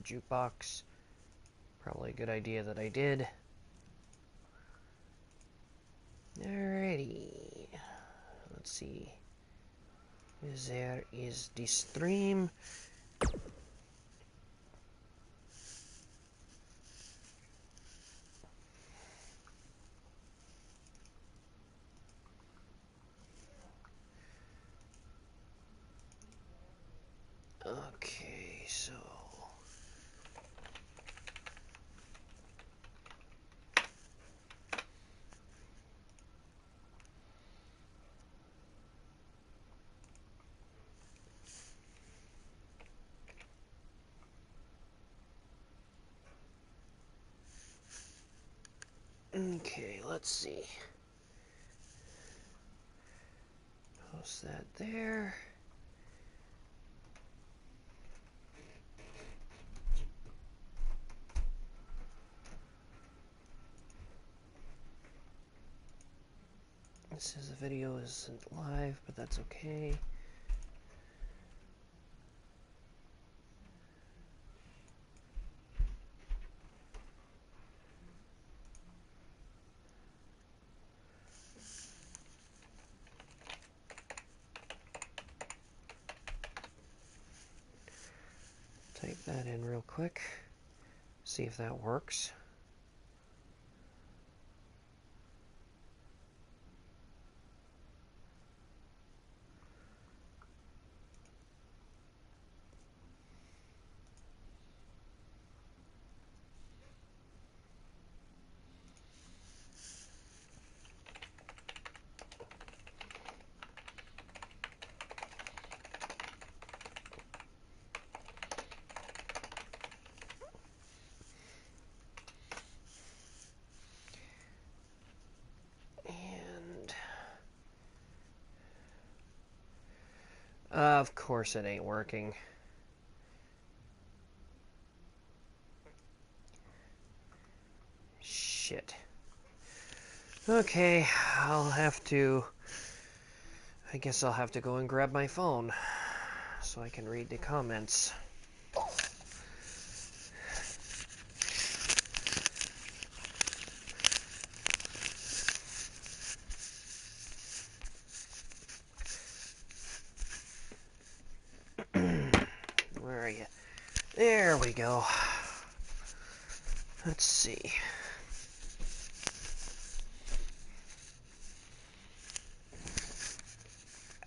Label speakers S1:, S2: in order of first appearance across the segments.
S1: the jukebox. Probably a good idea that I did. Alrighty. Let's see. There is the stream. Okay, so... Okay, let's see. Post that there. It says the video isn't live, but that's okay. Type that in real quick. See if that works. Of course it ain't working. Shit. Okay, I guess I'll have to go and grab my phone so I can read the comments. Where are you? There we go. Let's see.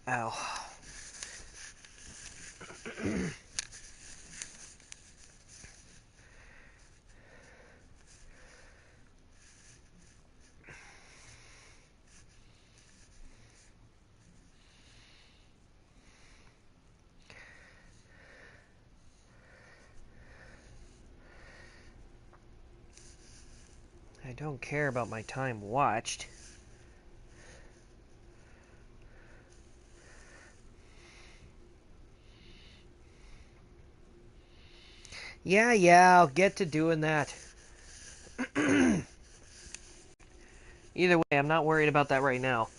S1: Ow. I don't care about my time watched. Yeah, I'll get to doing that. Either way, I'm not worried about that right now.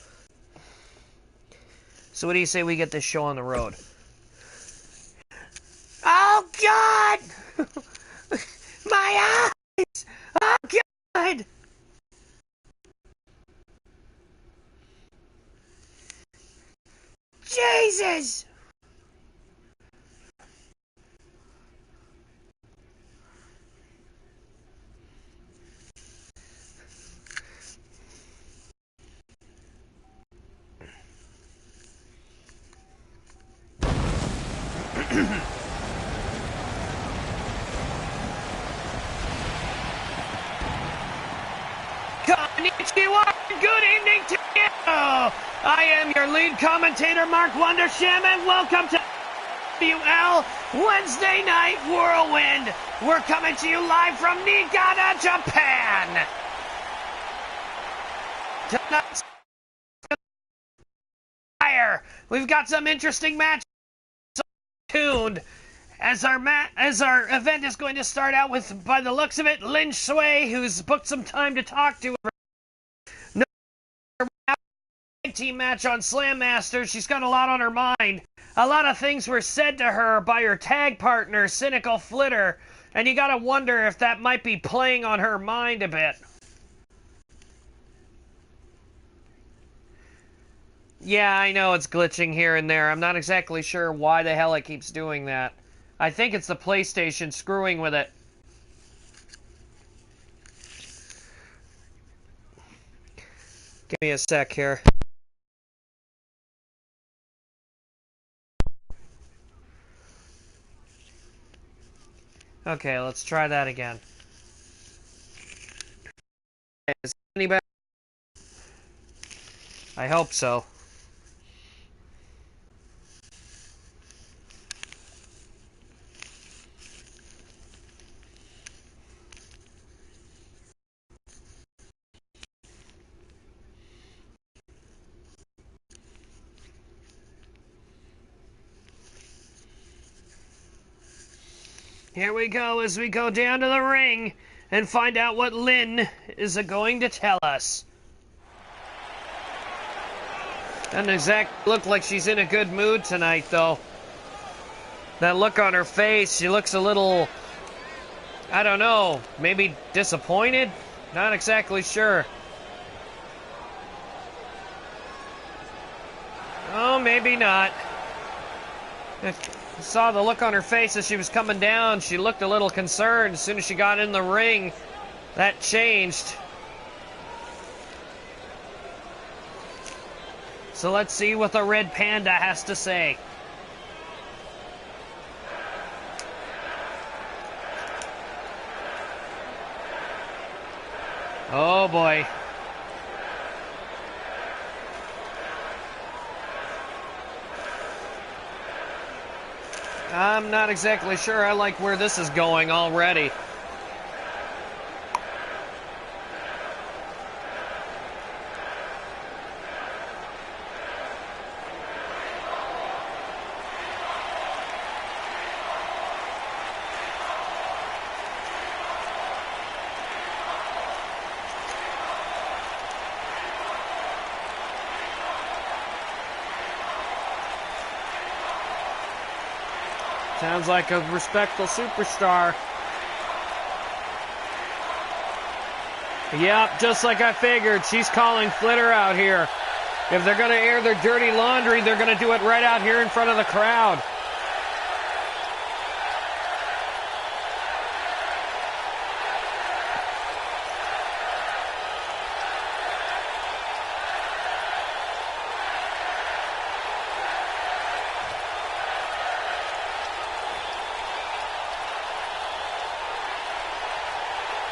S1: So what do you say we get this show on the road? Oh, God! My eyes! Oh, God! Jesus! Konnichiwa! Good evening to you! I am your lead commentator, Mark Wondersham, and welcome to XPWL Wednesday Night Whirlwind. We're coming to you live from Niigata, Japan. Tonight's fire. We've got some interesting matches. So tuned. As our event is going to start out with, by the looks of it, Lin Shui, who's booked some time to talk to her. No tag team match on Slam Masters. She's got a lot on her mind. A lot of things were said to her by her tag partner, Cynical Flitter, And you gotta wonder if that might be playing on her mind a bit. Yeah, I know it's glitching here and there. I'm not exactly sure why the hell it keeps doing that. I think it's the PlayStation screwing with it. Give me a sec here. Okay, let's try that again. Is it any better? I hope so. Here we go as we go down to the ring and find out what Lynn is going to tell us. Doesn't exactly look like she's in a good mood tonight, though. That look on her face, she looks a little, I don't know, maybe disappointed? Not exactly sure. Oh, maybe not. I saw the look on her face as she was coming down. She looked a little concerned. As soon as she got in the ring, that changed. So let's see what the Red Panda has to say. Oh boy. I'm not exactly sure I like where this is going already. Sounds like a respectful superstar. Yep, just like I figured. She's calling Flitter out here. If they're going to air their dirty laundry, they're going to do it right out here in front of the crowd.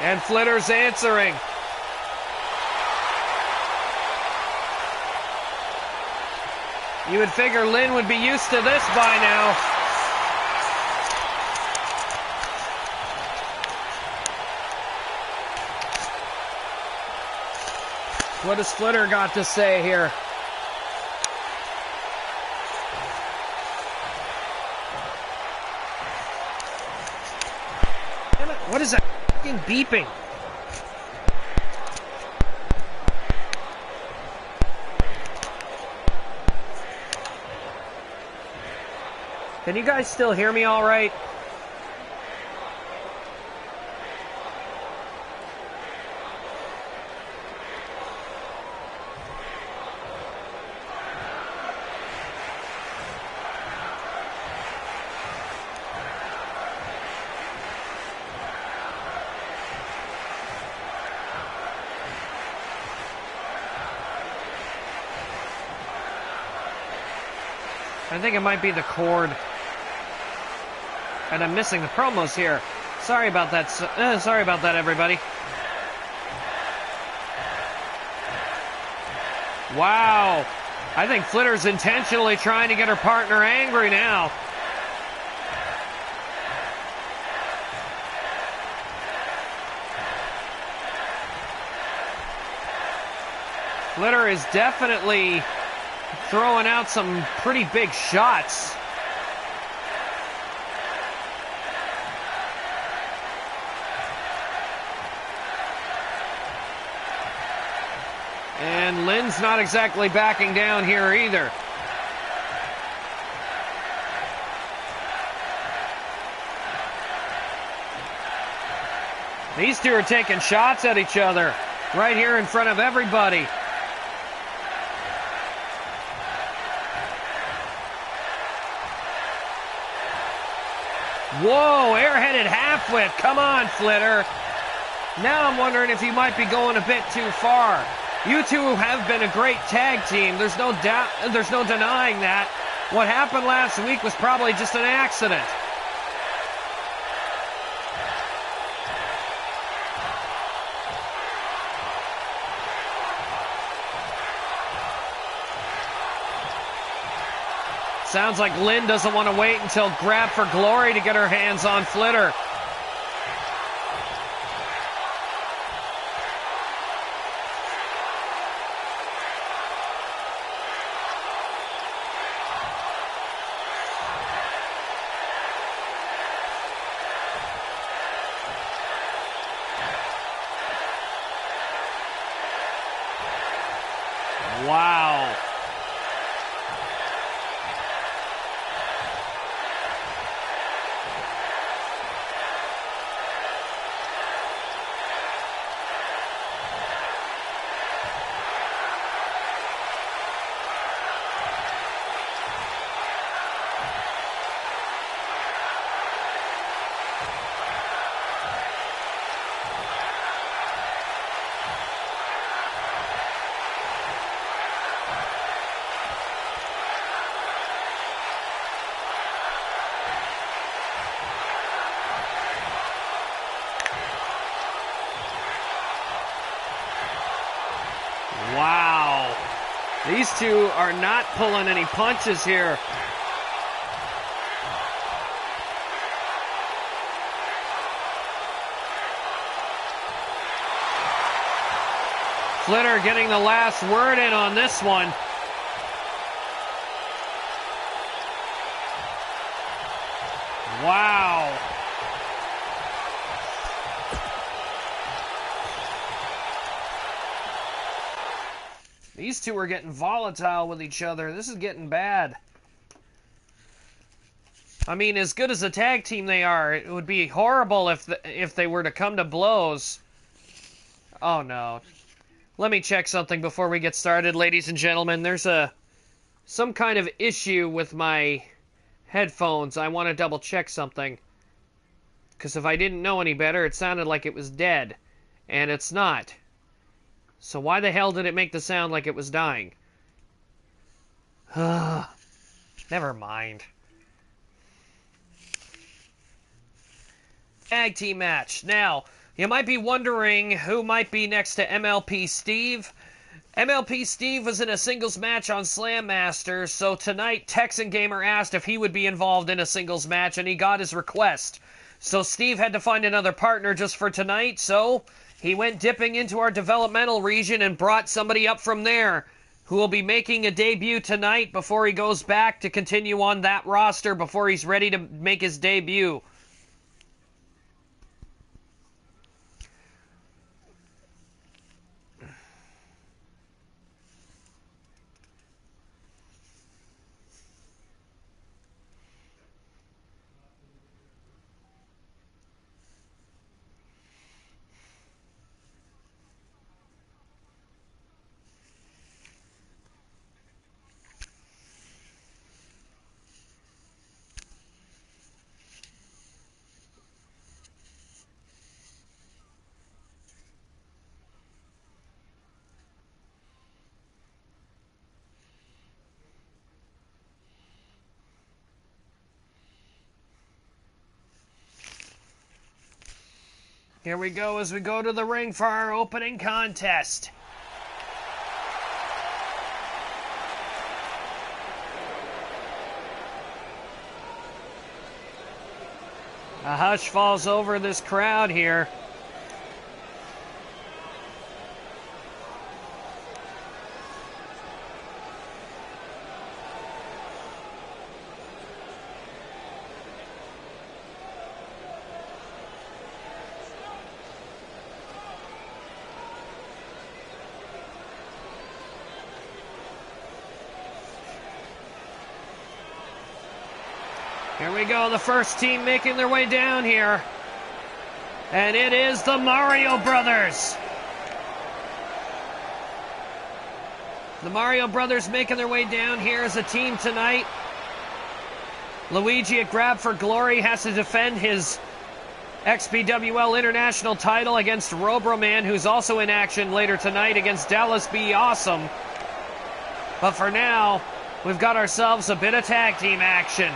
S1: And Flitter's answering. You would figure Lynn would be used to this by now. What has Flitter got to say here? What is that fucking beeping? Can you guys still hear me all right? I think it might be the cord. And I'm missing the promos here. Sorry about that. Sorry about that, everybody. Wow. I think Flitter's intentionally trying to get her partner angry now. Flitter is definitely throwing out some pretty big shots. And Lynn's not exactly backing down here either. These two are taking shots at each other right here in front of everybody. Whoa, airheaded half whip. Come on, Flitter. Now I'm wondering if you might be going a bit too far. You two have been a great tag team. There's no doubt, there's no denying that. What happened last week was probably just an accident. Sounds like Lynn doesn't want to wait until Grab for Glory to get her hands on Flitter. Wow. Wow. These two are not pulling any punches here. Flitter getting the last word in on this one. Wow. These two are getting volatile with each other. This is getting bad. I mean, as good as a tag team they are, it would be horrible if they were to come to blows. Oh, no. Let me check something before we get started, ladies and gentlemen. There's some kind of issue with my headphones. I want to double check something. Because if I didn't know any better, it sounded like it was dead. And it's not. So why the hell did it make the sound like it was dying? Never mind. Tag team match. Now, you might be wondering who might be next to MLP Steve. MLP Steve was in a singles match on Slam Master, so tonight Texan Gamer asked if he would be involved in a singles match, and he got his request. So Steve had to find another partner just for tonight, so he went dipping into our developmental region and brought somebody up from there who will be making a debut tonight before he goes back to continue on that roster before he's ready to make his debut. Here we go as we go to the ring for our opening contest. A hush falls over this crowd here. Here we go, the first team making their way down here. And it is the Mario Brothers. The Mario Brothers making their way down here as a team tonight. Luigi at Grab for Glory has to defend his XPWL International title against Robroman, who's also in action later tonight against Dallas Be Awesome. But for now, we've got ourselves a bit of tag team action.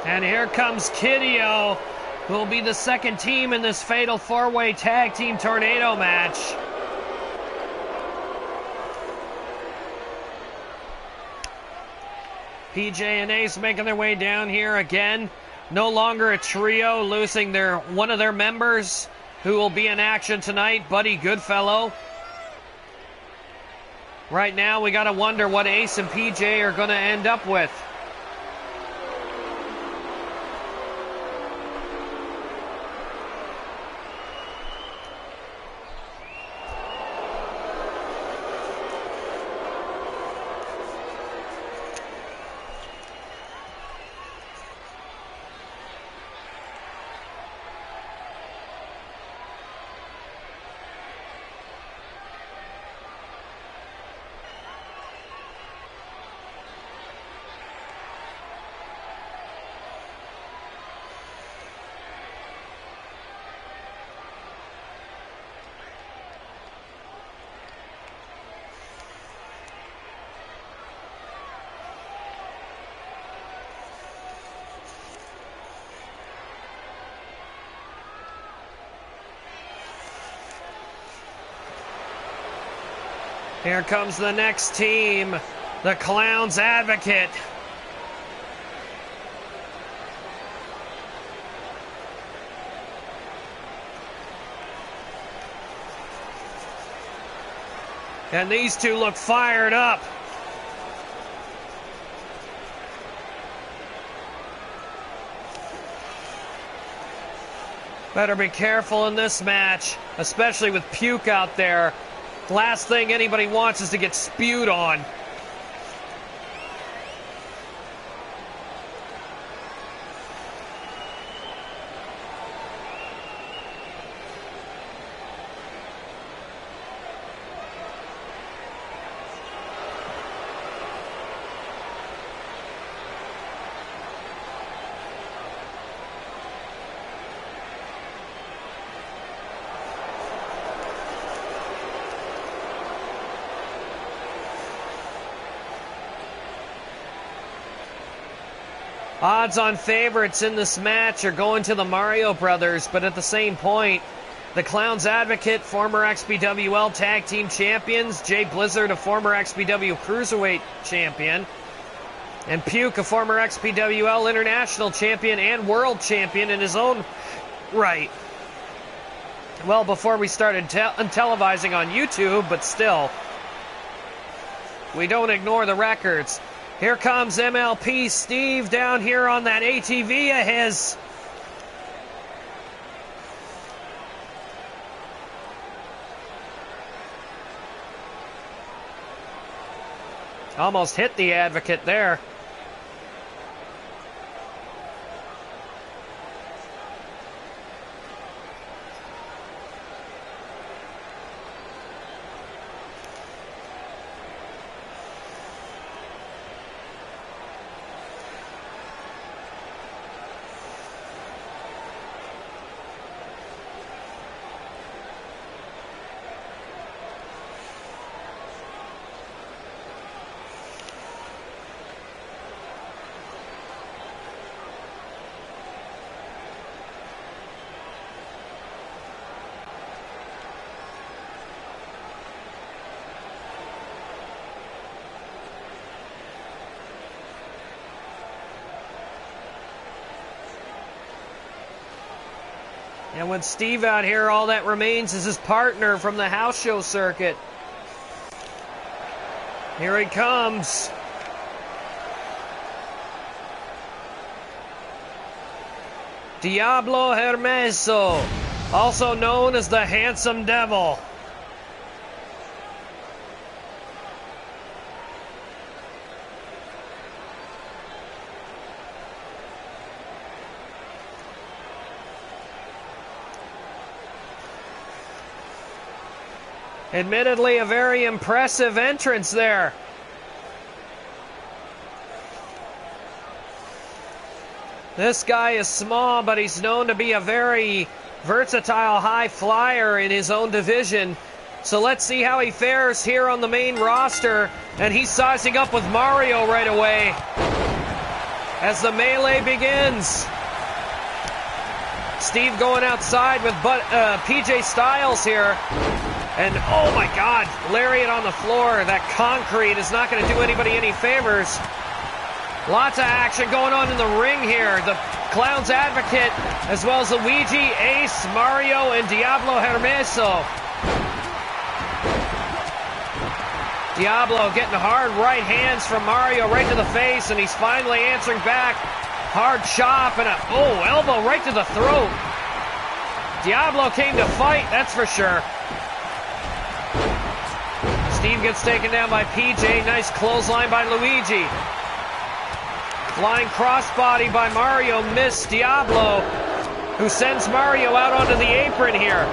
S1: And here comes Kideo, who will be the second team in this fatal four-way tag team tornado match. PJ and Ace making their way down here again. No longer a trio, losing one of their members who will be in action tonight, Buddy Goodfellow. Right now, we got to wonder what Ace and PJ are going to end up with. Here comes the next team, the Clown's Advocate. And these two look fired up. Better be careful in this match, especially with Puke out there. Last thing anybody wants is to get spewed on. Odds-on favorites in this match are going to the Mario Brothers, but at the same point, the Clown's Advocate, former XPWL Tag Team Champions, Jay Blizzard, a former XPW Cruiserweight Champion, and Puke, a former XPWL International Champion and World Champion in his own right. Well, before we started televising on YouTube, but still, we don't ignore the records. Here comes MLP Steve down here on that ATV of his. Almost hit the Advocate there. And with Steve out here, all that remains is his partner from the house show circuit. Here he comes. Diablo Hermeso, also known as the Handsome Devil. Admittedly, a very impressive entrance there. This guy is small, but he's known to be a very versatile high flyer in his own division. So let's see how he fares here on the main roster. And he's sizing up with Mario right away as the melee begins. Steve going outside with PJ Styles here. And oh my God, lariat on the floor. That concrete is not going to do anybody any favors. Lots of action going on in the ring here. The Clown's Advocate, as well as Luigi, Ace, Mario, and Diablo Hermeso. Diablo getting hard right hands from Mario right to the face, and he's finally answering back. Hard chop and elbow right to the throat. Diablo came to fight, that's for sure. Steve gets taken down by PJ. Nice clothesline by Luigi. Flying crossbody by Mario, missed Diablo, who sends Mario out onto the apron here.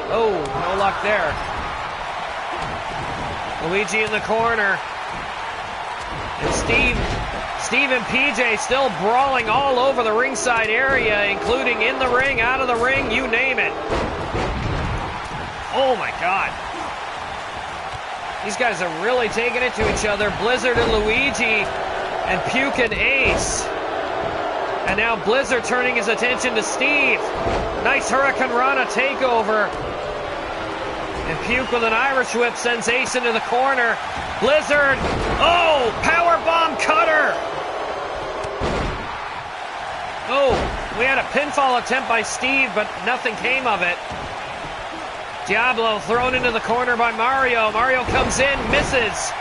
S1: Oh, no luck there. Luigi in the corner. And Steve and PJ still brawling all over the ringside area, including in the ring, out of the ring, you name it. Oh my God. These guys are really taking it to each other. Blizzard and Luigi, and Puke and Ace. And now Blizzard turning his attention to Steve. Nice Hurricane Rana takeover. And Puke with an Irish whip sends Ace into the corner. Blizzard, oh, powerbomb cutter. Oh, we had a pinfall attempt by Steve, but nothing came of it. Diablo thrown into the corner by Mario. Mario comes in, misses.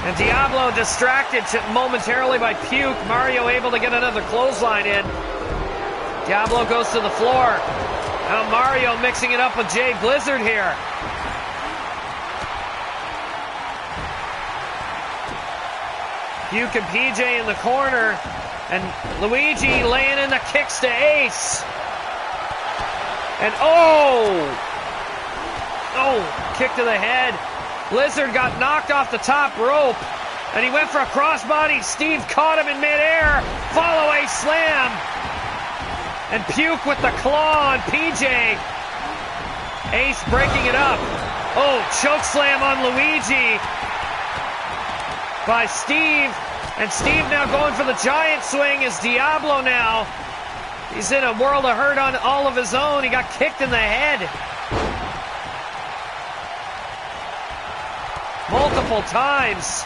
S1: And Diablo distracted momentarily by Puke. Mario able to get another clothesline in. Diablo goes to the floor. Now Mario mixing it up with Jay Blizzard here. Puke and PJ in the corner. And Luigi laying in the kicks to Ace. And kick to the head. Blizzard got knocked off the top rope, and he went for a crossbody. Steve caught him in midair. Follow-away slam. And Puke with the claw on PJ. Ace breaking it up. Oh, choke slam on Luigi by Steve. And Steve now going for the giant swing as Diablo now. He's in a world of hurt on all of his own. He got kicked in the head multiple times.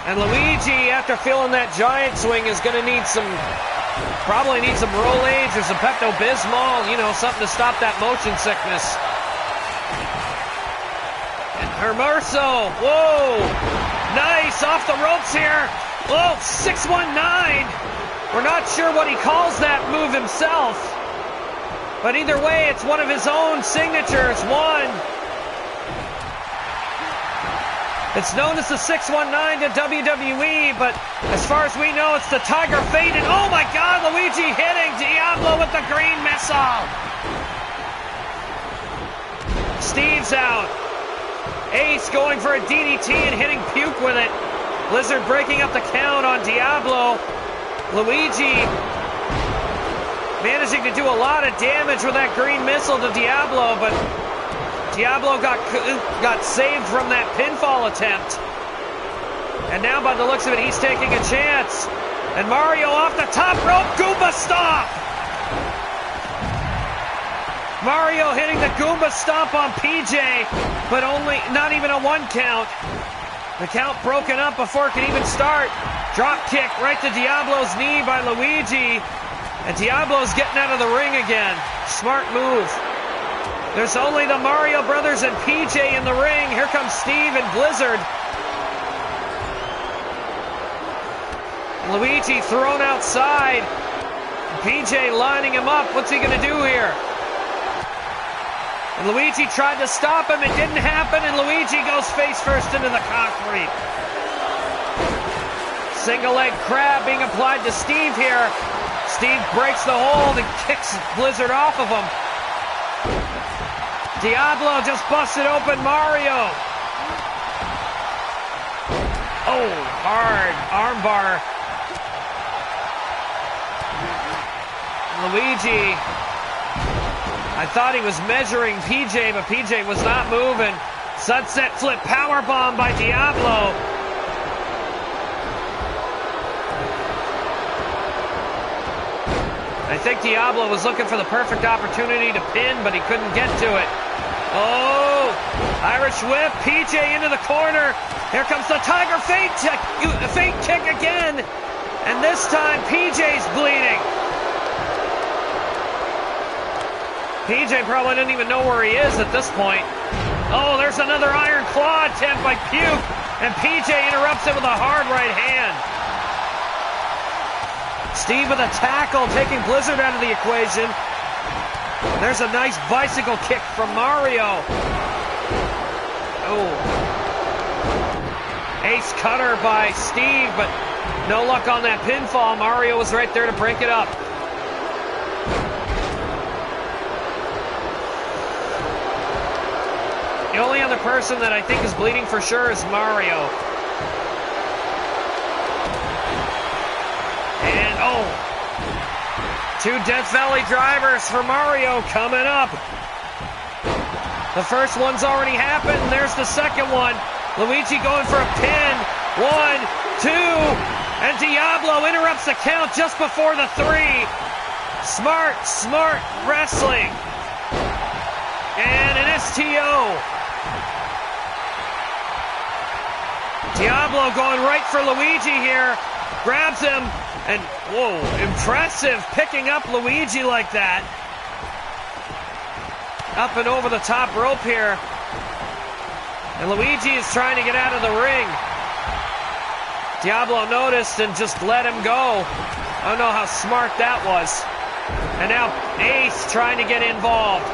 S1: And Luigi, after feeling that giant swing, is going to need probably need some Rolaids or some Pepto-Bismol, something to stop that motion sickness. And Hermoso, whoa, nice, off the ropes here. Oh, 619. We're not sure what he calls that move himself. But either way, it's one of his own signatures. It's known as the 619 to WWE, but as far as we know, it's the Tiger Fate. And oh my God, Luigi hitting Diablo with the green missile. Steve's out. Ace going for a DDT and hitting Puke with it. Blizzard breaking up the count on Diablo. Luigi managing to do a lot of damage with that green missile to Diablo, but Diablo got saved from that pinfall attempt. And now by the looks of it, he's taking a chance. And Mario off the top rope, Goomba Stomp! Mario hitting the Goomba Stomp on PJ, but not even a 1 count. The count broken up before it could even start. Drop kick right to Diablo's knee by Luigi. And Diablo's getting out of the ring again. Smart move. There's only the Mario Brothers and PJ in the ring. Here comes Steve and Blizzard. Luigi thrown outside. PJ lining him up. What's he going to do here? And Luigi tried to stop him. It didn't happen, and Luigi goes face first into the concrete. Single leg crab being applied to Steve here. Steve breaks the hold and kicks Blizzard off of him. Diablo just busted open Mario. Oh, hard armbar. Luigi, I thought he was measuring PJ, but PJ was not moving. Sunset flip powerbomb by Diablo. I think Diablo was looking for the perfect opportunity to pin, but he couldn't get to it. Oh, Irish whip, PJ into the corner. Here comes the Tiger feint kick again. And this time PJ's bleeding. PJ probably didn't even know where he is at this point. Oh, there's another Iron Claw attempt by Puke, and PJ interrupts it with a hard right hand. Steve with a tackle, taking Blizzard out of the equation. There's a nice bicycle kick from Mario. Oh. Ace cutter by Steve, but no luck on that pinfall. Mario was right there to break it up. The only other person that I think is bleeding for sure is Mario. And, oh, two Death Valley drivers for Mario coming up. The first one's already happened. There's the second one. Luigi going for a pin. 1, 2, and Diablo interrupts the count just before the 3. Smart wrestling. And an STO. Diablo going right for Luigi here. Grabs him, and whoa, impressive picking up Luigi like that. Up and over the top rope here. And Luigi is trying to get out of the ring. Diablo noticed and just let him go. I don't know how smart that was. And now Ace trying to get involved.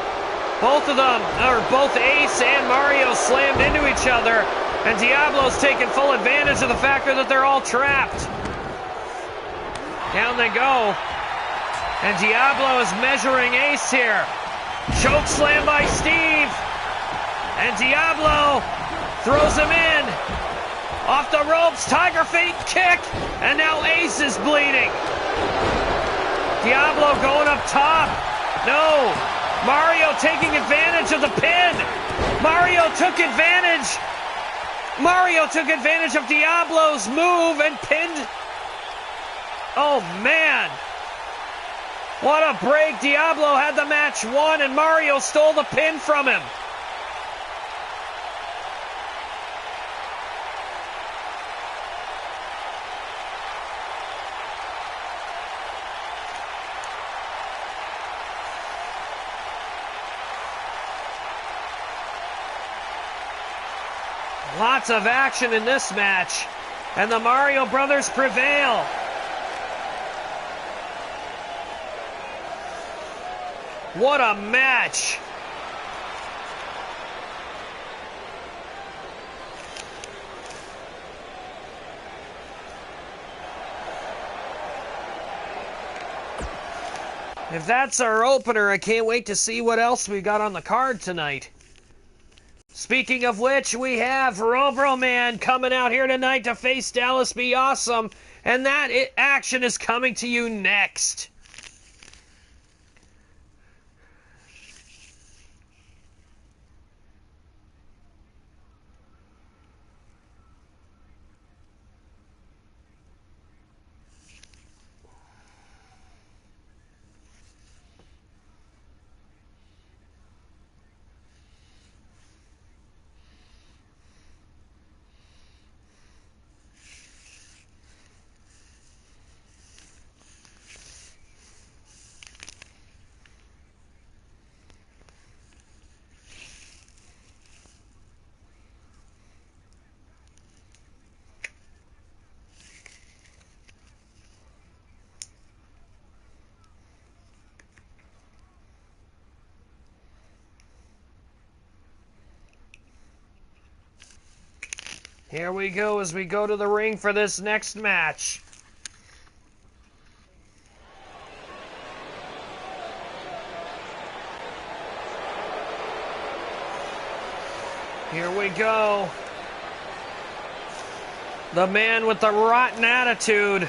S1: Both of them, or both Ace and Mario slammed into each other. And Diablo's taking full advantage of the fact that they're all trapped. Down they go. And Diablo is measuring Ace here. Choke slam by Steve. And Diablo throws him in. Off the ropes, Tiger feint kick. And now Ace is bleeding. Diablo going up top. No. Mario taking advantage of the pin. Mario took advantage of Diablo's move and pinned. Oh, man. What a break. Diablo had the match won, and Mario stole the pin from him. Lots of action in this match, and the Mario Brothers prevail. What a match. If that's our opener, I can't wait to see what else we got on the card tonight. Speaking of which, we have Robro Man coming out here tonight to face Dallas Be Awesome, and that action is coming to you next. Here we go as we go to the ring for this next match. Here we go. The man with the rotten attitude.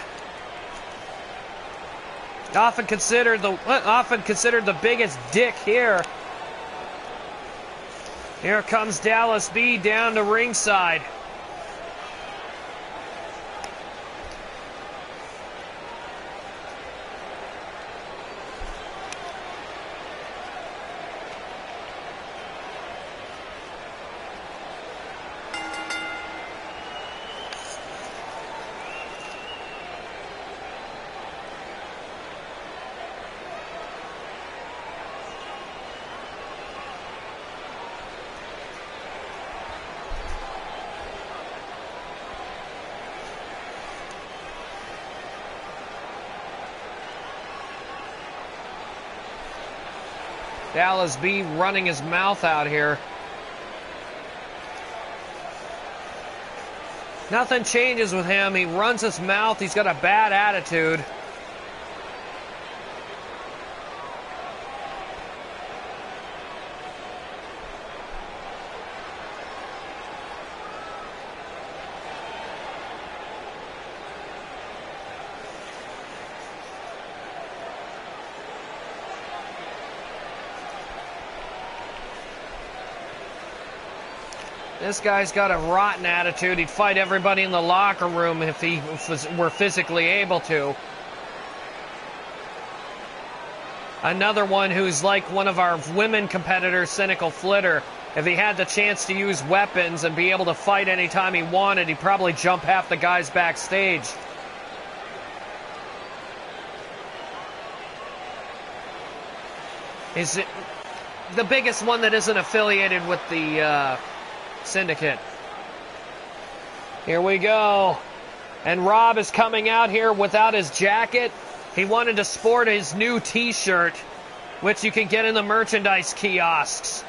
S1: Often considered the biggest dick here. Here comes Dallas B down to ringside. Dallas B running his mouth out here. Nothing changes with him. He runs his mouth. He's got a bad attitude. This guy's got a rotten attitude. He'd fight everybody in the locker room if he were physically able to. Another one who's like one of our women competitors, Cynical Flitter. If he had the chance to use weapons and be able to fight anytime he wanted, he'd probably jump half the guys backstage. Is it the biggest one that isn't affiliated with the Syndicate? Here we go. And Rob is coming out here without his jacket. He wanted to sport his new t-shirt, which you can get in the merchandise kiosks.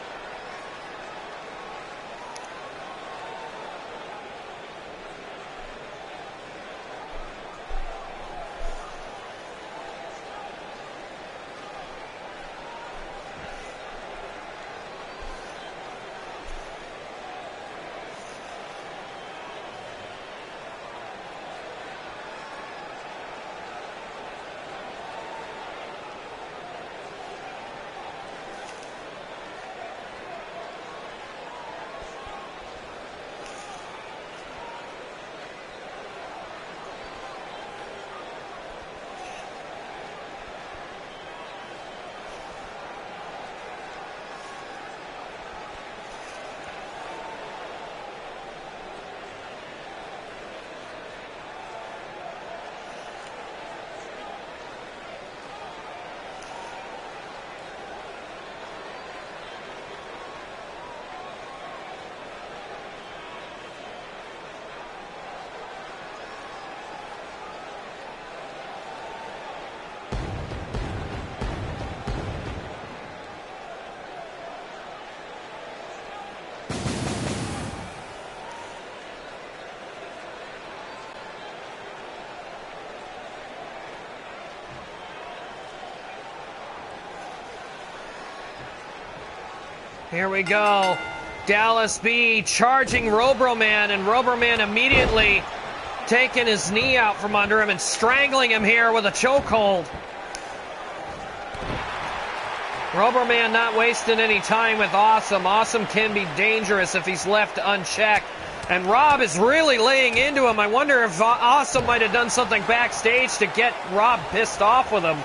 S1: Here we go. Dallas B charging Robroman, and Robroman immediately taking his knee out from under him and strangling him here with a chokehold. Robroman not wasting any time with Awesome. Awesome can be dangerous if he's left unchecked. And Rob is really laying into him. I wonder if Awesome might have done something backstage to get Rob pissed off with him.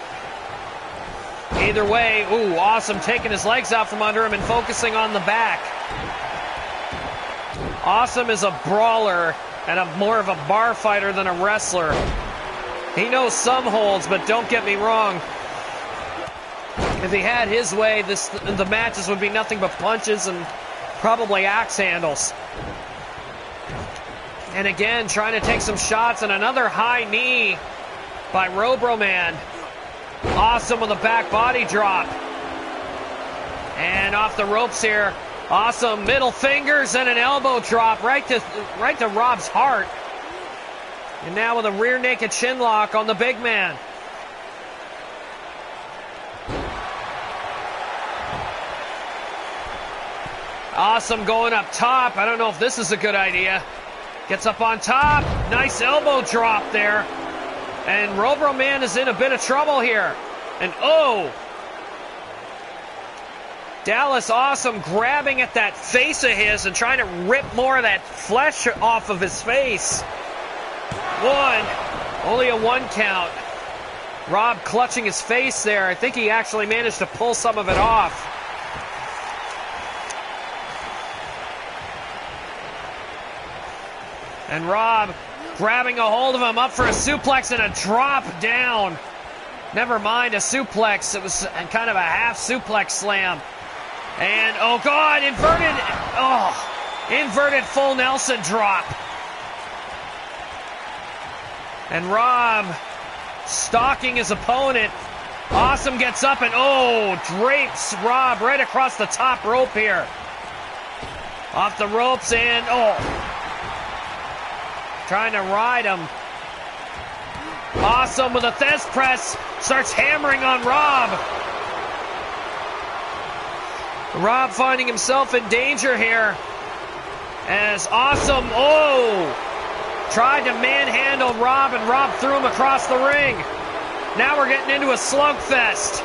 S1: Either way, ooh, Awesome taking his legs out from under him and focusing on the back. Awesome is a brawler and more of a bar fighter than a wrestler. He knows some holds, but don't get me wrong. If he had his way, the matches would be nothing but punches and probably axe handles. And again, trying to take some shots, and another high knee by Robroman. Awesome with a back body drop. And off the ropes here. Awesome middle fingers and an elbow drop right to Rob's heart. And now with a rear naked shin lock on the big man. Awesome going up top. I don't know if this is a good idea. Gets up on top. Nice elbow drop there. And Robo Man is in a bit of trouble here. And oh! Dallas Awesome grabbing at that face of his and trying to rip more of that flesh off of his face. One. Only a 1 count. Rob clutching his face there. I think he actually managed to pull some of it off. And Rob grabbing a hold of him, up for a suplex and a drop down. Never mind a suplex. It was kind of a half suplex slam. And, oh God, inverted full Nelson drop. And Rob stalking his opponent. Awesome gets up and, drapes Rob right across the top rope here. Off the ropes and, trying to ride him. Awesome with a Thez press. Starts hammering on Rob. Rob finding himself in danger here. As Awesome, tried to manhandle Rob, and Rob threw him across the ring. Now we're getting into a slugfest.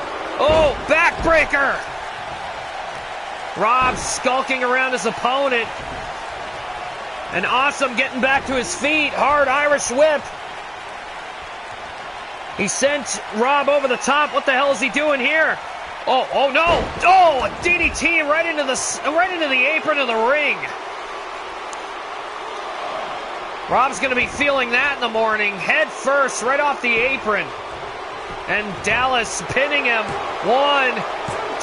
S1: Backbreaker. Rob skulking around his opponent. And Awesome getting back to his feet. Hard Irish whip. He sent Rob over the top. What the hell is he doing here? Oh no! A DDT right into the apron of the ring. Rob's going to be feeling that in the morning. Head first, right off the apron. And Dallas pinning him. 1,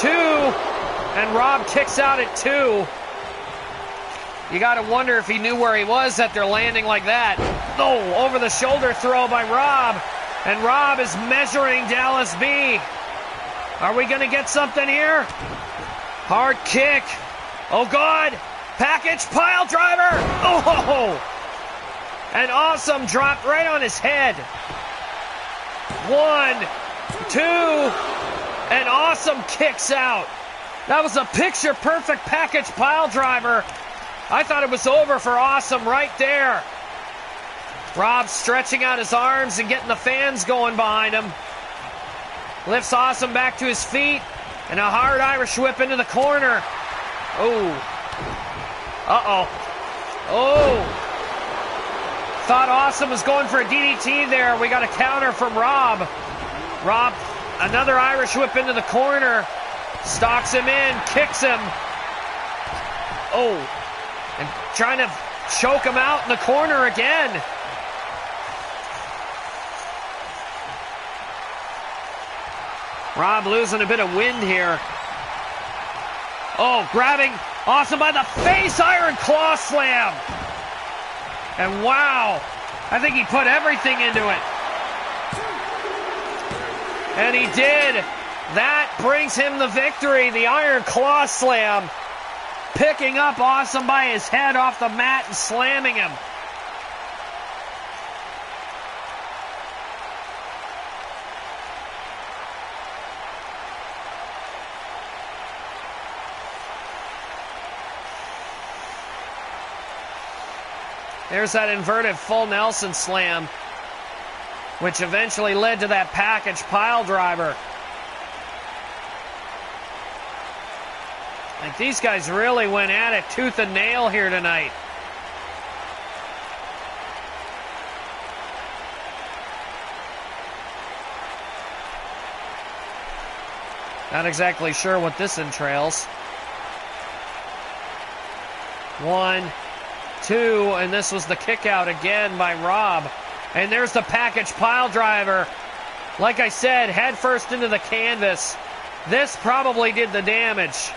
S1: 2, and Rob kicks out at 2. You got to wonder if he knew where he was that they're landing like that. Over the shoulder throw by Rob. And Rob is measuring Dallas B. Are we going to get something here? Hard kick. Oh, God. Package pile driver. And Awesome dropped right on his head. 1, 2, and Awesome kicks out. That was a picture-perfect package pile driver. I thought it was over for Awesome right there. Rob stretching out his arms and getting the fans going behind him. Lifts Awesome back to his feet, and a hard Irish whip into the corner. Thought Awesome was going for a DDT there. We got a counter from Rob. Rob, another Irish whip into the corner. Stalks him in, kicks him. And trying to choke him out in the corner again. Rob losing a bit of wind here. Grabbing Awesome by the face, Iron Claw Slam. And wow, I think he put everything into it. And he did. That brings him the victory, the Iron Claw Slam. Picking up Awesome by his head off the mat and slamming him. There's that inverted full Nelson slam, which eventually led to that package pile driver. Like, these guys really went at it tooth and nail here tonight. Not exactly sure what this entrails. 1, 2, and this was the kick out again by Rob. And there's the package pile driver. Like I said, head first into the canvas. This probably did the damage.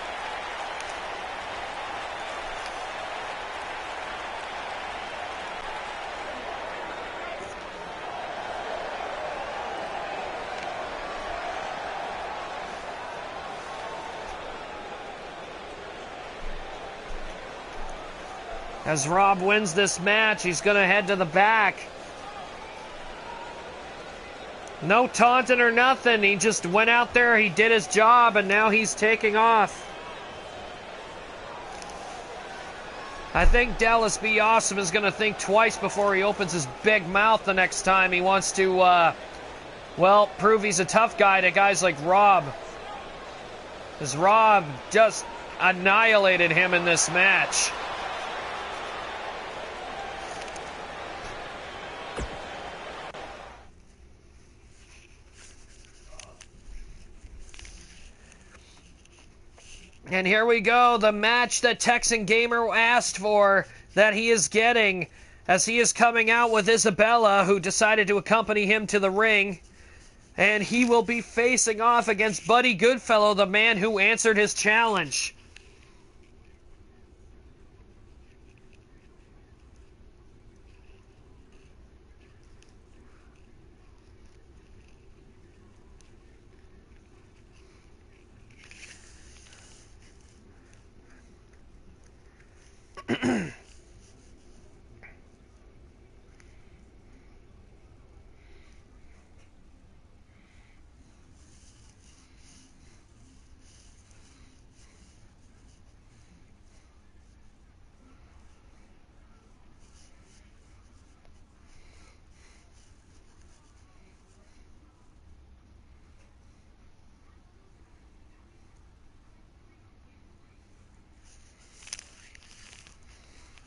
S1: As Rob wins this match, he's going to head to the back. No taunting or nothing. He just went out there, he did his job, and now he's taking off. I think Dallas B. Awesome is going to think twice before he opens his big mouth the next time he wants to, well, prove he's a tough guy to guys like Rob. Because Rob just annihilated him in this match. And here we go, the match that Texan Gamer asked for, that he is getting, as he is coming out with Isabella, who decided to accompany him to the ring. And he will be facing off against Buddy Goodfellow, the man who answered his challenge.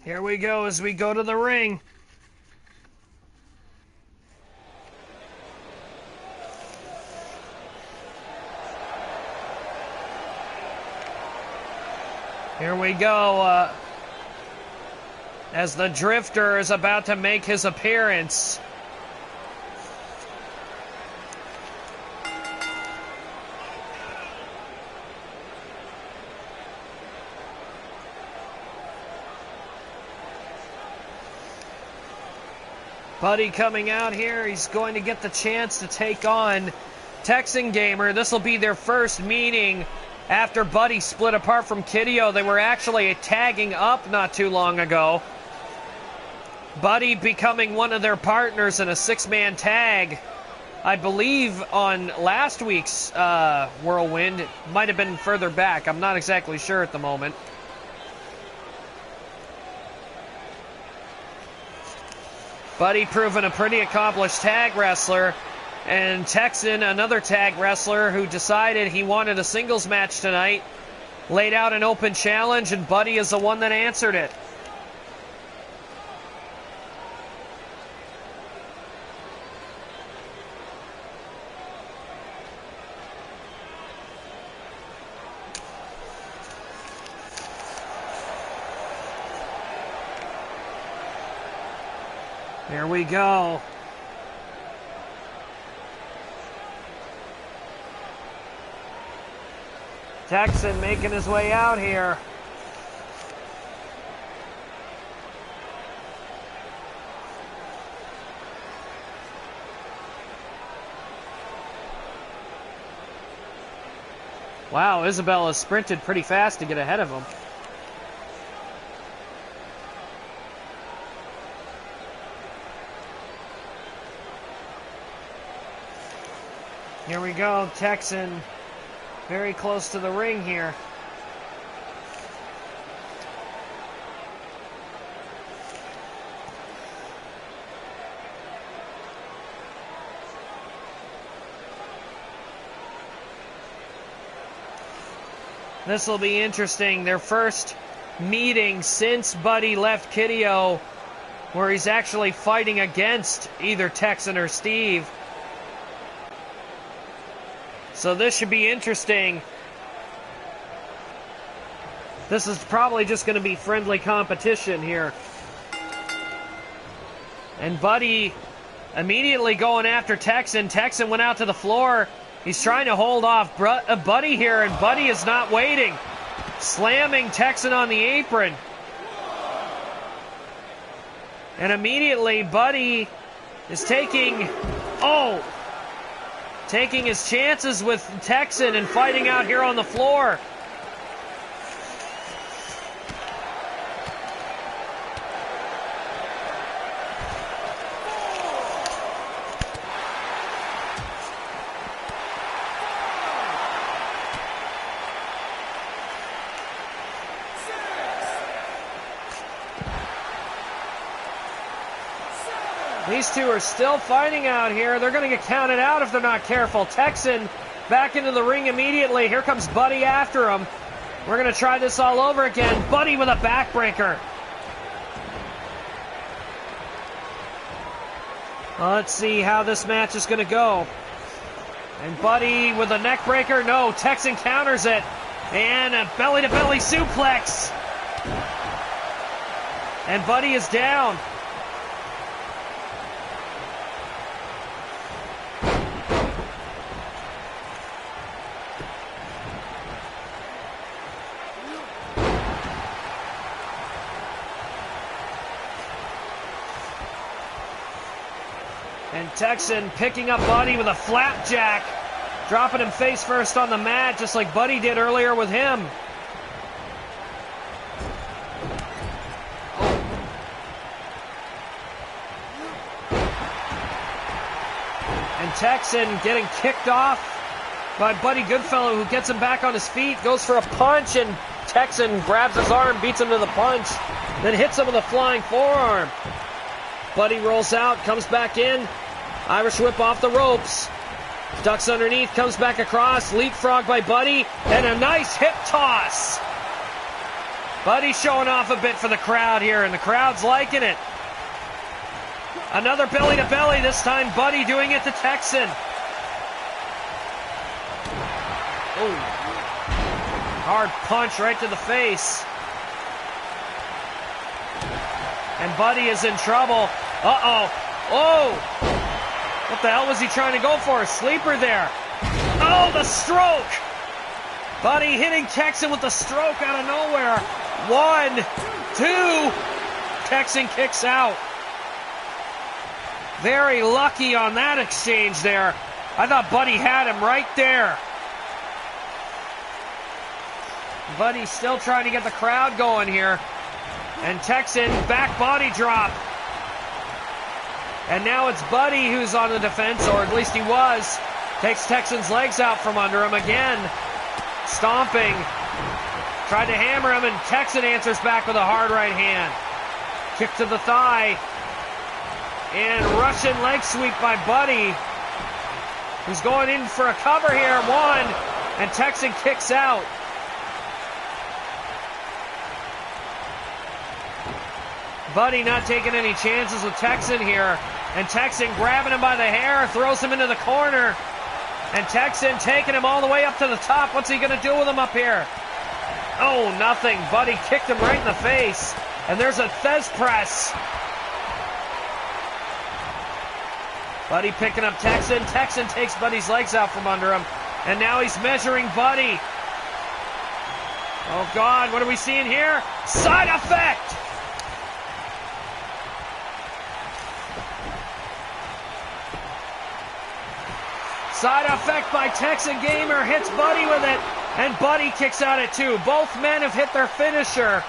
S1: Here we go as we go to the ring. Here we go, as the Drifter is about to make his appearance. Buddy coming out here, he's going to get the chance to take on Texan Gamer. This will be their first meeting after Buddy split apart from Kideo. They were actually tagging up not too long ago. Buddy becoming one of their partners in a six-man tag. I believe on last week's Whirlwind. It might have been further back. I'm not exactly sure at the moment. Buddy proven a pretty accomplished tag wrestler, and Texan, another tag wrestler who decided he wanted a singles match tonight, laid out an open challenge, and Buddy is the one that answered it. Here we go. Texan making his way out here. Wow, Isabella sprinted pretty fast to get ahead of him. Here we go, Texan very close to the ring here. This will be interesting. Their first meeting since Buddy left Kideo, where he's actually fighting against either Texan or Steve. So this should be interesting. This is probably just going to be friendly competition here. And Buddy immediately going after Texan. Texan went out to the floor. He's trying to hold off Buddy here, and Buddy is not waiting. Slamming Texan on the apron. And immediately Buddy is taking his chances with Texan and fighting out here on the floor. These two are still fighting out here. They're going to get counted out if they're not careful. Texan back into the ring immediately. Here comes Buddy after him. We're going to try this all over again. Buddy with a backbreaker. Well, let's see how this match is going to go. And Buddy with a neck breaker. No, Texan counters it. And a belly-to-belly suplex. And Buddy is down. And Texan picking up Buddy with a flapjack, dropping him face first on the mat, just like Buddy did earlier with him. And Texan getting kicked off by Buddy Goodfellow, who gets him back on his feet, goes for a punch, and Texan grabs his arm, beats him to the punch, then hits him with a flying forearm. Buddy rolls out, comes back in, Irish whip off the ropes, ducks underneath, comes back across, leapfrog by Buddy, and a nice hip toss. Buddy showing off a bit for the crowd here, and the crowd's liking it. Another belly to belly, this time Buddy doing it to Texan. Oh, hard punch right to the face. And Buddy is in trouble. Uh-oh. Oh! What the hell was he trying to go for? A sleeper there. Oh, the stroke! Buddy hitting Texan with the stroke out of nowhere. 1, 2. Texan kicks out. Very lucky on that exchange there. I thought Buddy had him right there. Buddy's still trying to get the crowd going here. And Texan, back body drop. And now it's Buddy who's on the defense, or at least he was. Takes Texan's legs out from under him again. Stomping. Tried to hammer him, and Texan answers back with a hard right hand. Kick to the thigh. And Russian leg sweep by Buddy, who's going in for a cover here. 1, and Texan kicks out. Buddy not taking any chances with Texan here. And Texan grabbing him by the hair, throws him into the corner. And Texan taking him all the way up to the top. What's he going to do with him up here? Oh, nothing. Buddy kicked him right in the face. And there's a Thez press. Buddy picking up Texan. Texan takes Buddy's legs out from under him. And now he's measuring Buddy. Oh, God, what are we seeing here? Side effect! Side effect by Texan Gamer, hits Buddy with it, and Buddy kicks out at 2. Both men have hit their finisher.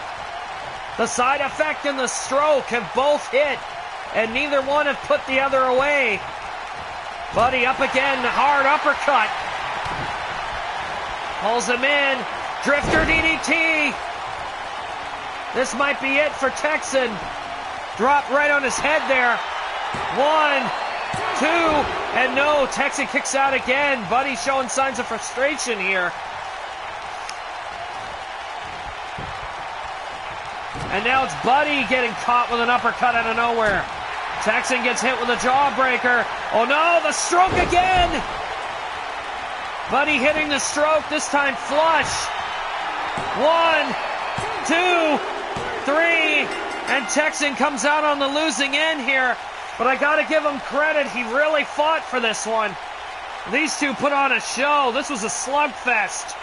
S1: The side effect and the stroke have both hit, and neither one have put the other away. Buddy up again, hard uppercut. Pulls him in, drifter DDT. This might be it for Texan. Drop right on his head there. 1, 2, and no, Texan kicks out again. Buddy showing signs of frustration here. And now it's Buddy getting caught with an uppercut out of nowhere. Texan gets hit with a jawbreaker. Oh no, the stroke again! Buddy hitting the stroke, this time flush. 1, 2, 3, and Texan comes out on the losing end here. But I gotta give him credit, he really fought for this one. These two put on a show. This was a slugfest.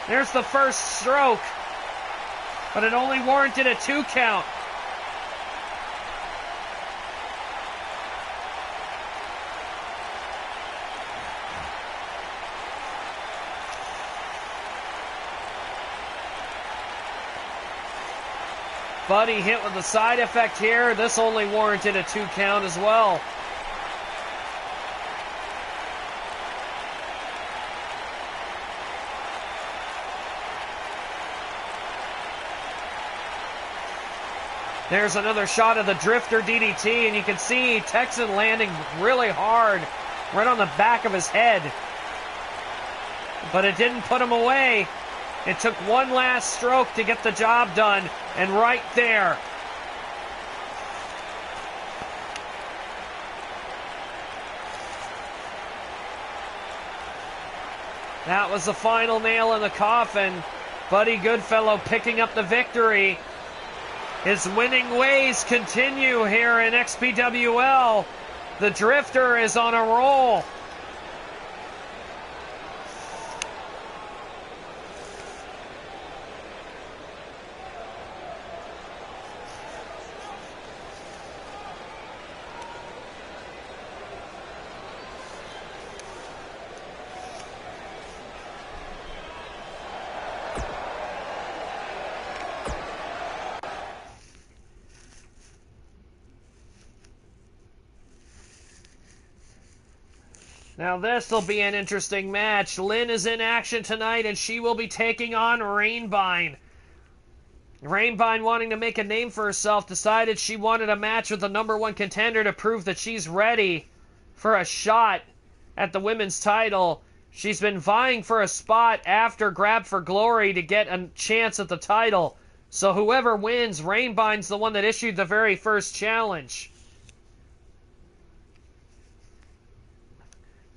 S1: There's the first stroke. But it only warranted a 2 count. Buddy hit with the side effect here. This only warranted a 2 count as well. There's another shot of the Drifter DDT, and you can see Texan landing really hard right on the back of his head. But it didn't put him away. It took one last stroke to get the job done, and right there, that was the final nail in the coffin. Buddy Goodfellow picking up the victory. His winning ways continue here in XPWL. The Drifter is on a roll. Now this will be an interesting match. Lynn is in action tonight, and she will be taking on Rainbine. Rainbine, wanting to make a name for herself, decided she wanted a match with the #1 contender to prove that she's ready for a shot at the women's title. She's been vying for a spot after Grab for Glory to get a chance at the title. So whoever wins, Rainbine's the one that issued the very first challenge.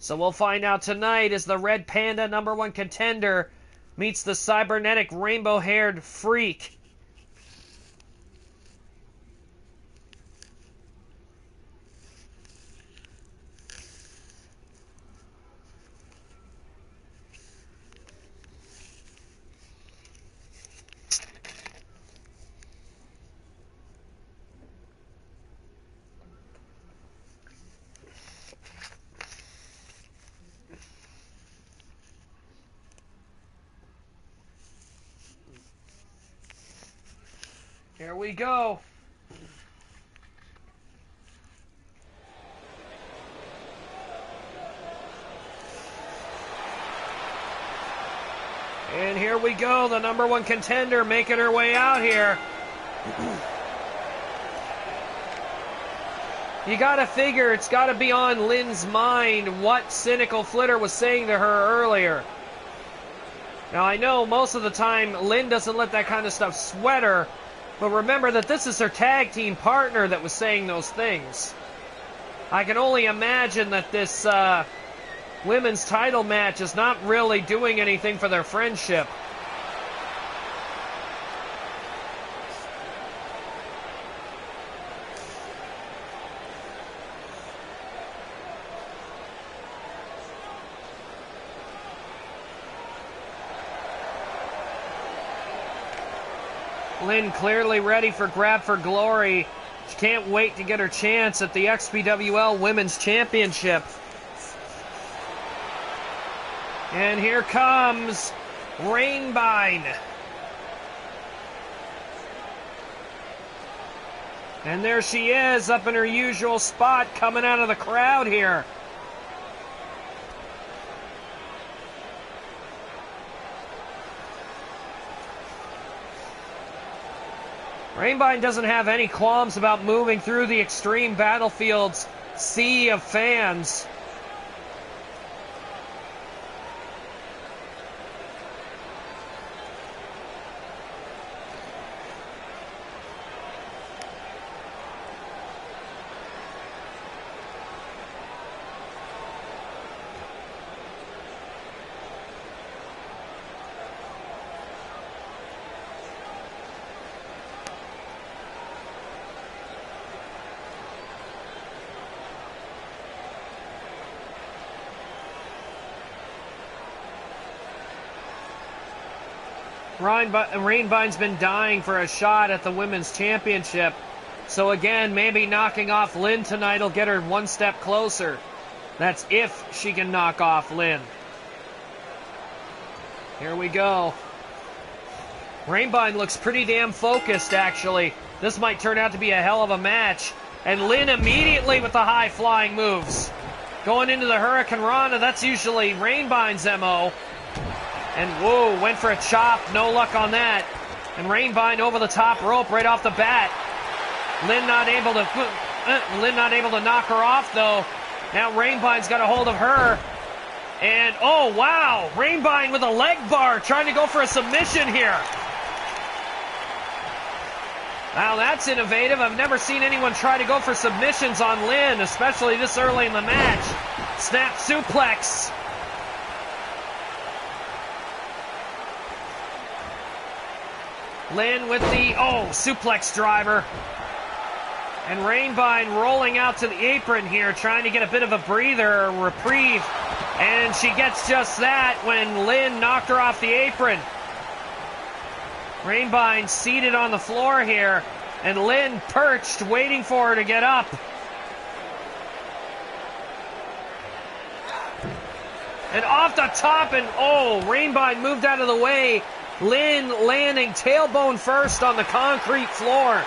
S1: So we'll find out tonight as the Red Panda #1 contender meets the cybernetic rainbow-haired freak. Here we go. And here we go, the #1 contender making her way out here. You gotta figure it's gotta be on Lynn's mind what Cynical Flitter was saying to her earlier. Now I know most of the time Lynn doesn't let that kind of stuff sweat her, but remember that this is her tag team partner that was saying those things. I can only imagine that this women's title match is not really doing anything for their friendship. Lynn clearly ready for Grab for Glory. She can't wait to get her chance at the XPWL Women's Championship. And here comes Rainbine. And there she is, up in her usual spot, coming out of the crowd here. Rainbine doesn't have any qualms about moving through the Extreme Battlefield's sea of fans. Rainbine's been dying for a shot at the Women's Championship. So again, maybe knocking off Lynn tonight will get her one step closer. That's if she can knock off Lynn. Here we go. Rainbine looks pretty damn focused, actually. This might turn out to be a hell of a match. And Lynn immediately with the high-flying moves. Going into the Hurricane Rana, that's usually Rainbine's MO. And whoa, went for a chop, no luck on that. And Rainbine over the top rope right off the bat. Lynn not able to knock her off, though. Now Rainbine's got a hold of her. And, oh, wow, Rainbine with a leg bar trying to go for a submission here. Wow, that's innovative. I've never seen anyone try to go for submissions on Lynn, especially this early in the match. Snap suplex. Lynn with the, suplex driver. And Rainbine rolling out to the apron here, trying to get a bit of a breather, a reprieve. And she gets just that when Lynn knocked her off the apron. Rainbine seated on the floor here, and Lynn perched, waiting for her to get up. And off the top, and Rainbine moved out of the way. Lynn landing tailbone first on the concrete floor.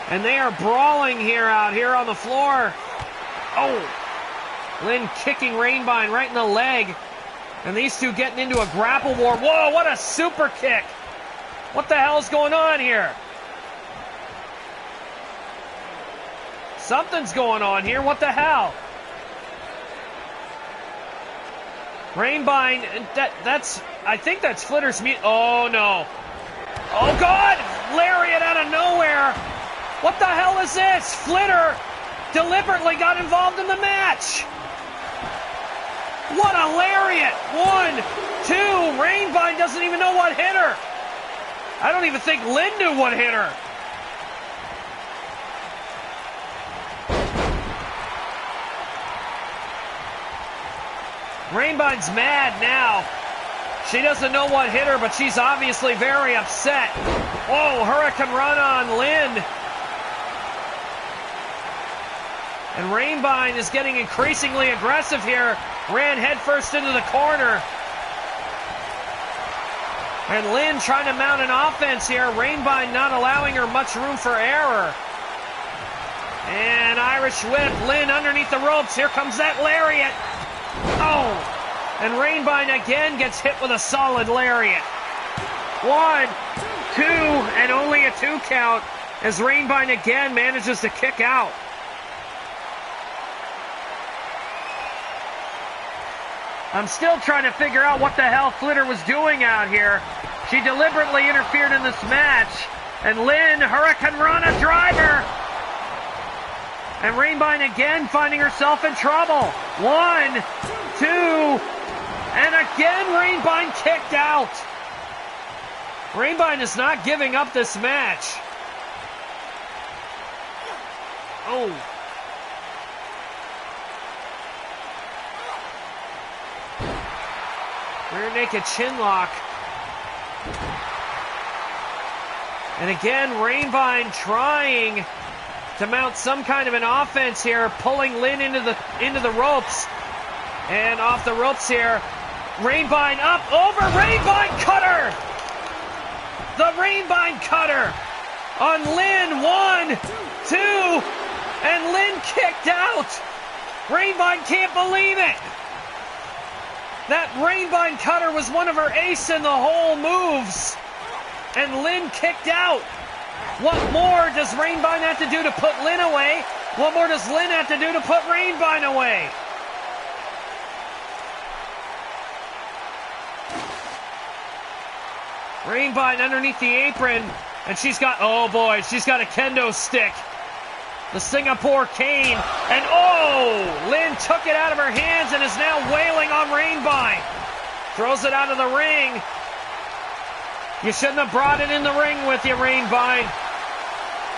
S1: And they are brawling out here on the floor. Lynn kicking Rainbine right in the leg. And these two getting into a grapple war. Whoa, what a super kick. What the hell's going on here? Something's going on here. What the hell? Rainbine, I think that's Flitter's mute. Oh, no. Oh, God! Lariat out of nowhere. What the hell is this? Flitter deliberately got involved in the match. What a lariat! 1, 2, Rainbine doesn't even know what hit her. I don't even think Lynn knew what hit her. Rainbine's mad now. She doesn't know what hit her, but she's obviously very upset. Hurricane Run on Lynn. And Rainbine is getting increasingly aggressive here. Ran headfirst into the corner. And Lynn trying to mount an offense here. Rainbine not allowing her much room for error. And Irish whip. Lynn underneath the ropes. Here comes that lariat. And Rainbine again gets hit with a solid lariat. 1, 2, and only a 2 count as Rainbine again manages to kick out. I'm still trying to figure out what the hell Flitter was doing out here. She deliberately interfered in this match. And Lynn, Hurricane Rana driver. And Rainbine again finding herself in trouble. 1, 2, and again Rainbine kicked out. Rainbine is not giving up this match. Rear naked chin lock. And again, Rainbine trying to mount some kind of an offense here, pulling Lynn into the ropes. And off the ropes here. Rainbine up, over, Rainbine cutter! The Rainbine cutter on Lynn, 1, 2, and Lynn kicked out. Rainbine can't believe it. That Rainbine cutter was one of her ace in the hole moves. And Lynn kicked out. What more does Rainbine have to do to put Lynn away? What more does Lynn have to do to put Rainbine away? Rainbine underneath the apron. And she's got, she's got a kendo stick. The Singapore cane. And Lynn took it out of her hands and is now wailing on Rainbine. Throws it out of the ring. You shouldn't have brought it in the ring with you, Rainbine.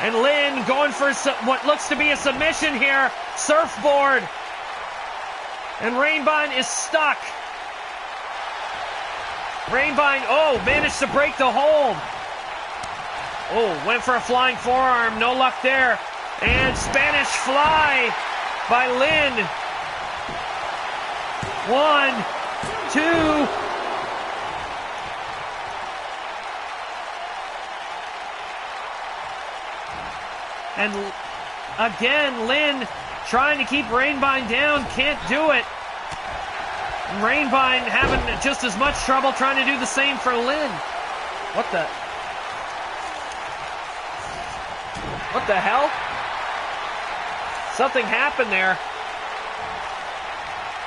S1: And Lynn going for what looks to be a submission here. Surfboard. And Rainbine is stuck. Rainbine, managed to break the hold. Went for a flying forearm. No luck there. And Spanish fly by Lynn. 1, 2. And again, Lynn trying to keep Rainbine down. Can't do it. Rainbine having just as much trouble trying to do the same for Lynn. What the? What the hell? Something happened there.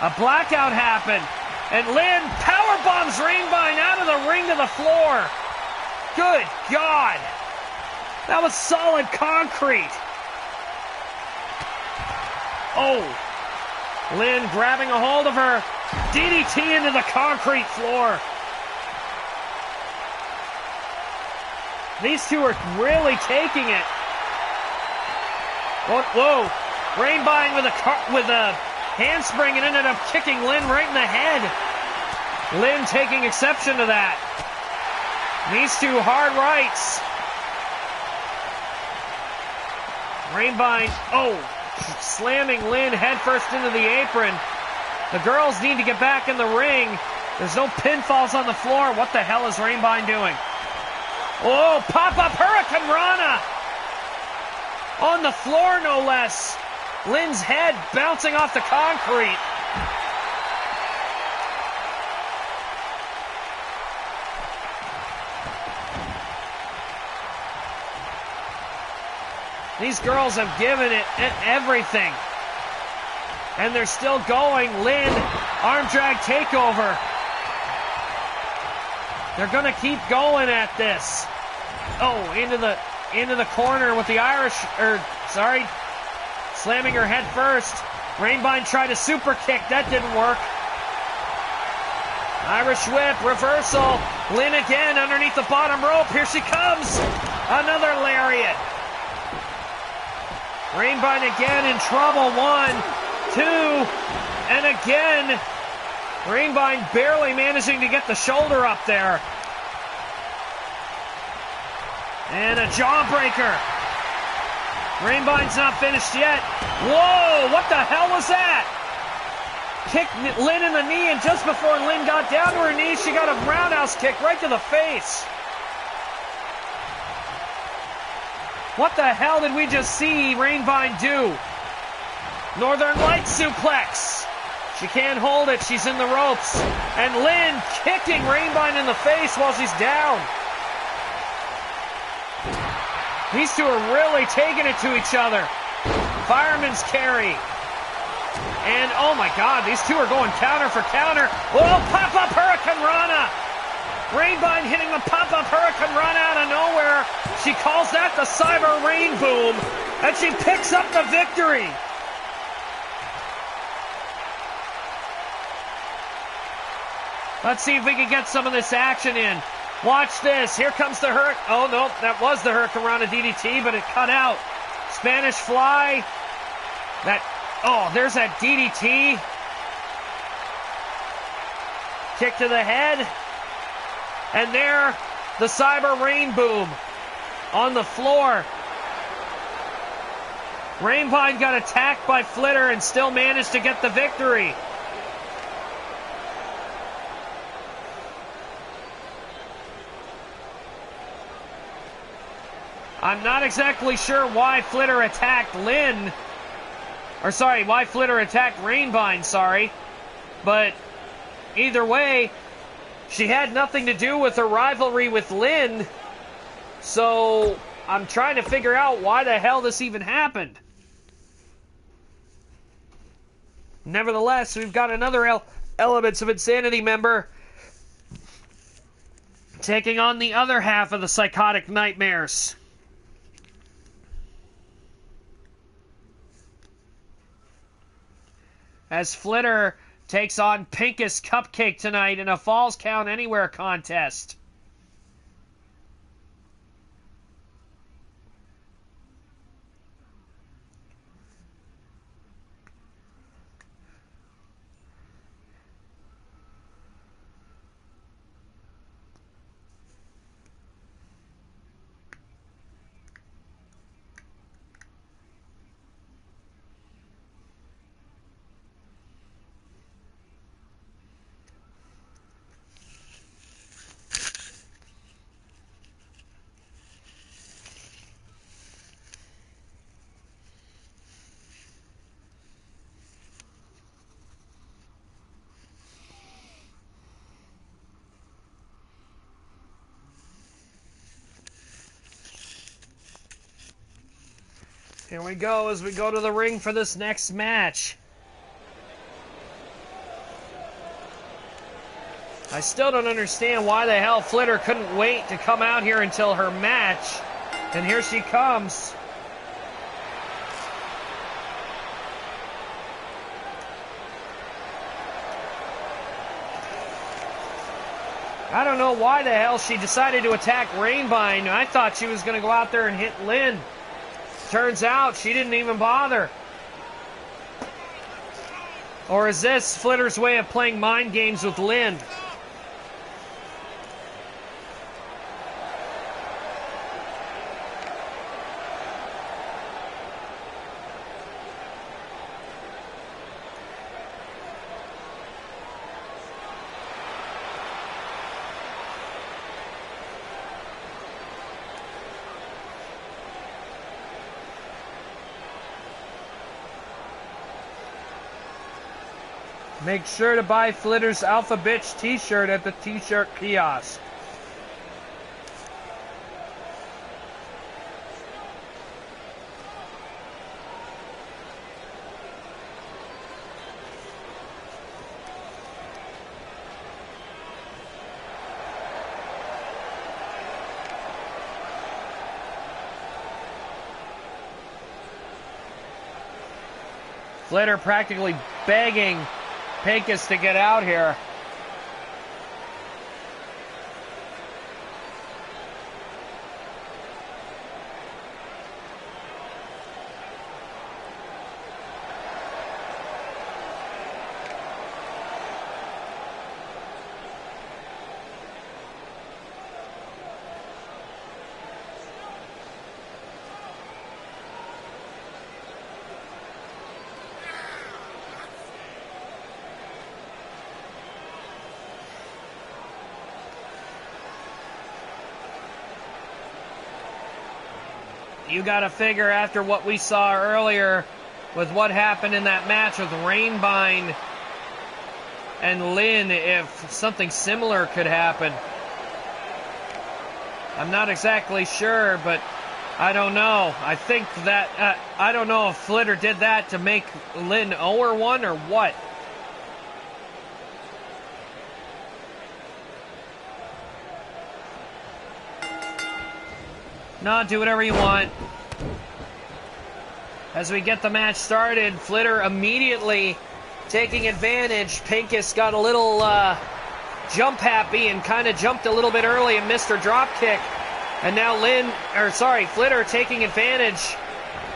S1: A blackout happened. And Lynn power bombs Rainbine out of the ring to the floor. Good God. That was solid concrete. Oh. Lynn grabbing a hold of her. DDT into the concrete floor. These two are really taking it. Whoa. Rainbine with a handspring and ended up kicking Lynn right in the head. Lynn taking exception to that. These two hard rights. Rainbine, slamming Lynn headfirst into the apron. The girls need to get back in the ring. There's no pinfalls on the floor. What the hell is Rainbine doing? Oh, pop-up Hurricane Rana! On the floor, no less. Lynn's head bouncing off the concrete. These girls have given it everything. And they're still going. Lynn, arm drag takeover. They're going to keep going at this. Oh, into the corner with the slamming her head first. Rainbine tried a super kick. That didn't work. Irish whip, reversal. Lynn again underneath the bottom rope. Here she comes. Another lariat. Rainbine again in trouble. 1, 2, and again. Rainbine barely managing to get the shoulder up there. And a jawbreaker. Rainbine's not finished yet. Whoa, what the hell was that? Kicked Lynn in the knee, and just before Lynn got down to her knees, she got a roundhouse kick right to the face. What the hell did we just see Rainbine do? Northern Lights suplex. She can't hold it. She's in the ropes. And Lynn kicking Rainbine in the face while she's down. These two are really taking it to each other. Fireman's carry. And, oh my God, these two are going counter for counter. Oh, pop-up Hurricane Rana. Rainbine hitting the pop-up Hurricane Rana out of nowhere. She calls that the Cyber Rain Boom. And she picks up the victory. Let's see if we can get some of this action in. Watch this. Here comes the Hurricane. Oh, no, that was the Hurricane Rana DDT, but it cut out. Spanish Fly. There's that DDT. Kick to the head. And there, the Cyber Rain Boom on the floor. Rainbine got attacked by Flitter and still managed to get the victory. I'm not exactly sure why Flitter attacked why Flitter attacked Rainbine, But either way, she had nothing to do with her rivalry with Lynn. So I'm trying to figure out why the hell this even happened. Nevertheless, we've got another Elements of Insanity member taking on the other half of the Psychotic Nightmares. As Flitter takes on Pinkest Cupcake tonight in a Falls Count Anywhere contest. Here we go as we go to the ring for this next match. I still don't understand why the hell Flitter couldn't wait to come out here until her match. And here she comes. I don't know why the hell she decided to attack Rainbine. I thought she was going to go out there and hit Lynn. Turns out she didn't even bother. Or is this Flitter's way of playing mind games with Lynn? Make sure to buy Flitter's Alpha Bitch t-shirt at the t-shirt kiosk. Flitter practically begging Pincus to get out here. You gotta figure after what we saw earlier with what happened in that match with Rainbine and Lynn, if something similar could happen. I'm not exactly sure, but I don't know. I think that, I don't know if Flitter did that to make Lynn 0-1 or what. No, do whatever you want. As we get the match started, Flitter immediately taking advantage. Pincus got a little jump happy and kind of jumped a little bit early and missed her drop kick. And now Flitter taking advantage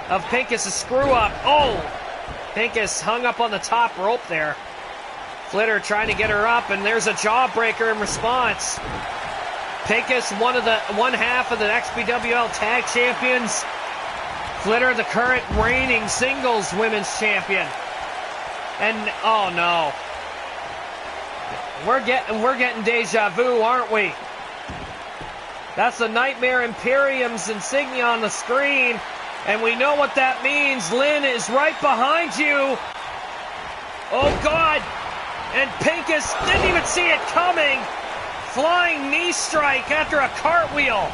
S1: of Pincus' screw up. Oh! Pincus hung up on the top rope there. Flitter trying to get her up, and there's a jawbreaker in response. Pincus, one half of the XPWL Tag Champions. Flitter, the current reigning singles women's champion. And oh no, we're getting deja vu, aren't we? That's the Nightmare Imperium's insignia on the screen, and we know what that means. Lynn is right behind you. Oh God! And Pincus didn't even see it coming. Flying knee strike after a cartwheel.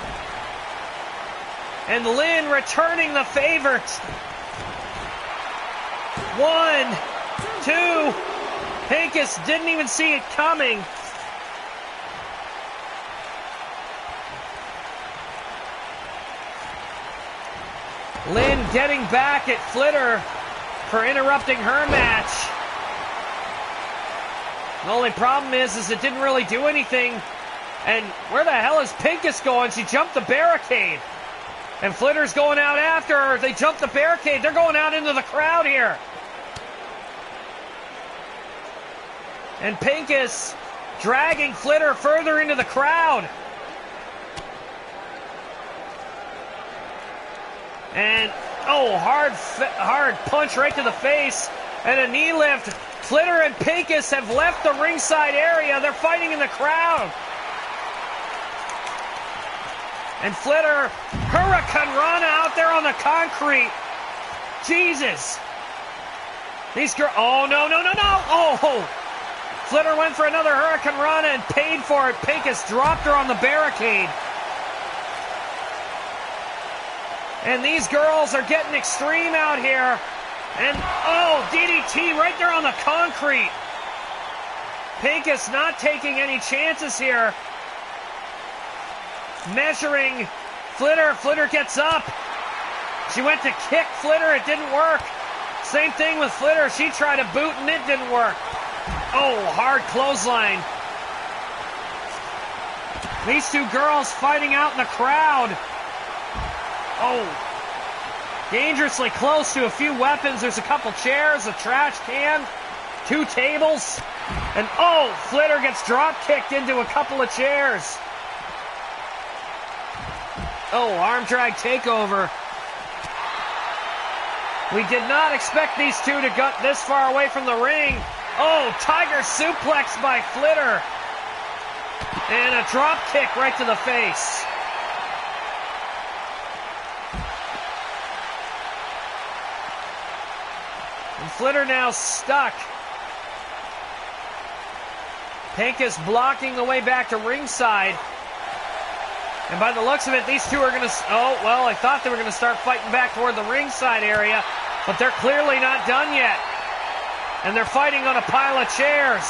S1: And Lynn returning the favor. 1, 2. Pincus didn't even see it coming. Lynn getting back at Flitter for interrupting her match. The only problem is it didn't really do anything. And where the hell is Pincus going? She jumped the barricade. And Flitter's going out after her. They jumped the barricade. They're going out into the crowd here. And Pincus dragging Flitter further into the crowd. And, oh, hard punch right to the face. And a knee lift. Flitter and Pincus have left the ringside area. They're fighting in the crowd. And Flitter, Hurricane Rana out there on the concrete. Jesus. These girls, oh, no. Oh, Flitter went for another Hurricane Rana and paid for it. Pincus dropped her on the barricade. And these girls are getting extreme out here. And, oh, DDT right there on the concrete. Pincus not taking any chances here. Measuring Flitter. Flitter gets up. She went to kick Flitter. It didn't work. Same thing with Flitter. She tried to boot and it didn't work. Oh, hard clothesline. These two girls fighting out in the crowd. Oh, dangerously close to a few weapons. There's a couple chairs, a trash can, 2 tables. And oh, Flitter gets drop kicked into a couple of chairs. Oh, arm drag takeover. We did not expect these two to get this far away from the ring. Oh, tiger suplex by Flitter. And a drop kick right to the face. And Flitter now stuck. Pincus blocking the way back to ringside. And by the looks of it, these two are going to... Oh, well, I thought they were going to start fighting back toward the ringside area, but they're clearly not done yet. And they're fighting on a pile of chairs.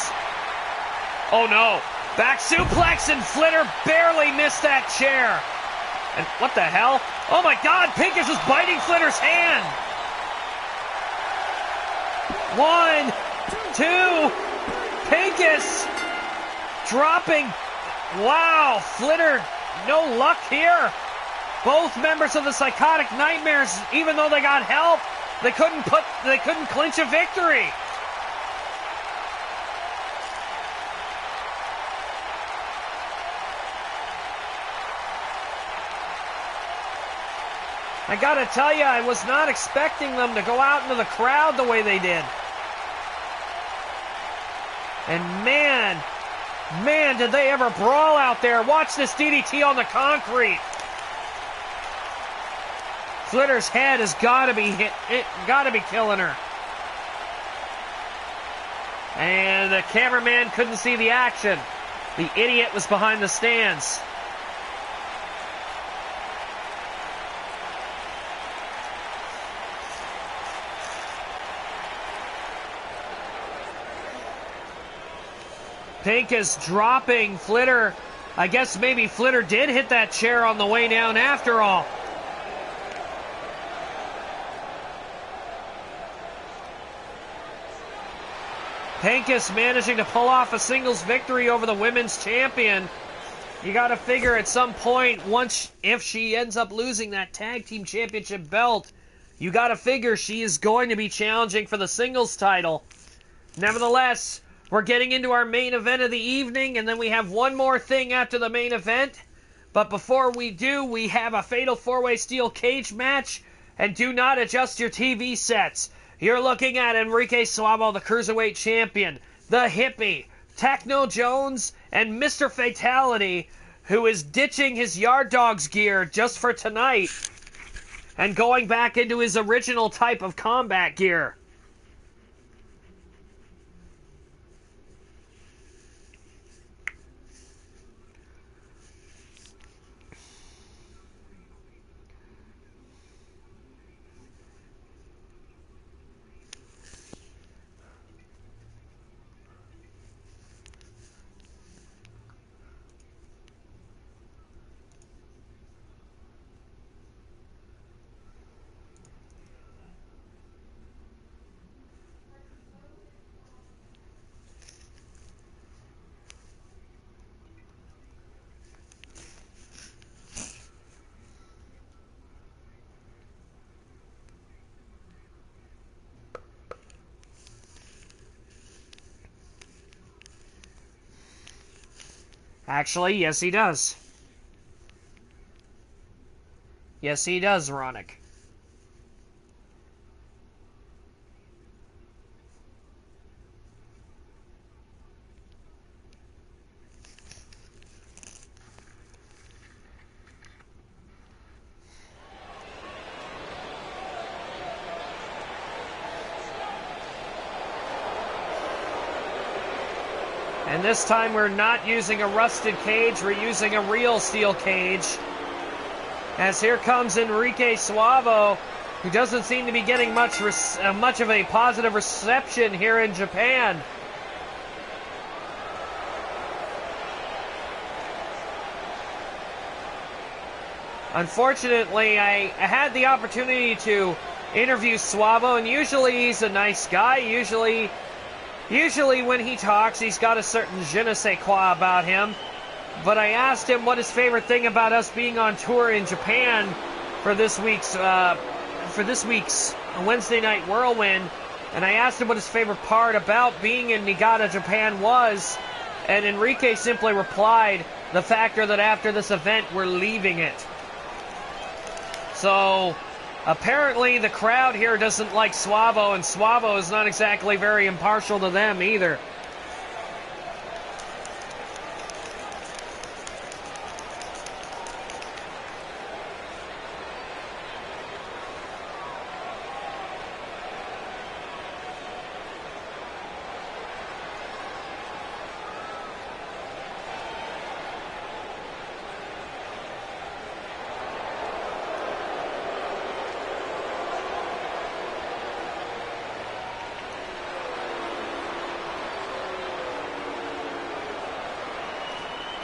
S1: Oh, no. Back suplex, and Flitter barely missed that chair. And what the hell? Oh, my God, Pincus is biting Flitter's hand. 1, 2, Pincus dropping. Wow, Flitter... No luck here. Both members of the Psychotic Nightmares, even though they got help, they couldn't clinch a victory. I gotta tell you, I was not expecting them to go out into the crowd the way they did. And man, did they ever brawl out there. Watch this DDT on the concrete. Flitter's head has got to be hit. It got to be killing her. And the cameraman couldn't see the action. The idiot was behind the stands. Pincus dropping Flitter. I guess maybe Flitter did hit that chair on the way down after all. Pincus managing to pull off a singles victory over the women's champion. You got to figure at some point, if she ends up losing that tag team championship belt, you got to figure she is going to be challenging for the singles title. Nevertheless, we're getting into our main event of the evening, and then we have one more thing after the main event. But before we do, we have a fatal 4-way steel cage match, and do not adjust your TV sets. You're looking at Enrique Suavo, the Cruiserweight Champion, the Hippie, Techno Jones, and Mr. Fatality, who is ditching his Yard Dogs gear just for tonight and going back into his original type of combat gear. Actually, yes he does. Yes he does, Ronick. And this time we're not using a rusted cage, we're using a real steel cage. As here comes Enrique Suavo, who doesn't seem to be getting much of a positive reception here in Japan. Unfortunately, I had the opportunity to interview Suavo, and usually he's a nice guy. Usually when he talks, he's got a certain je ne sais quoi about him. But I asked him what his favorite thing about us being on tour in Japan for this week's Wednesday night Whirlwind, and I asked him what his favorite part about being in Niigata, Japan was, and Enrique simply replied, the factor that after this event we're leaving it. So apparently the crowd here doesn't like Suavo, and Suavo is not exactly very impartial to them either.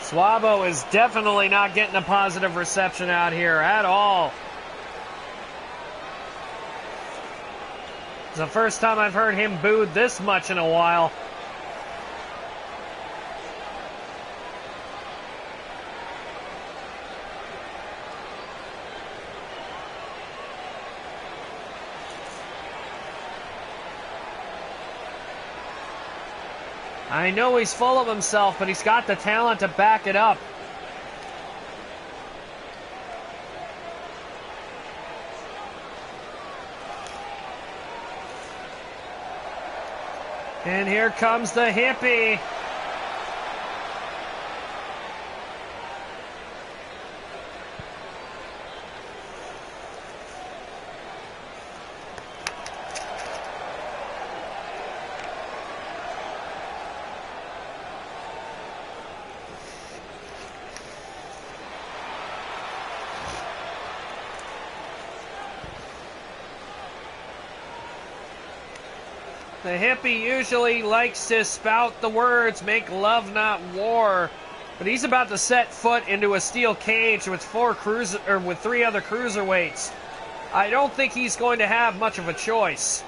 S1: Suavo is definitely not getting a positive reception out here at all. It's the first time I've heard him booed this much in a while. I know he's full of himself, but he's got the talent to back it up. And here comes the hippie. The hippie usually likes to spout the words, make love not war, but he's about to set foot into a steel cage with three other cruiserweights. I don't think he's going to have much of a choice.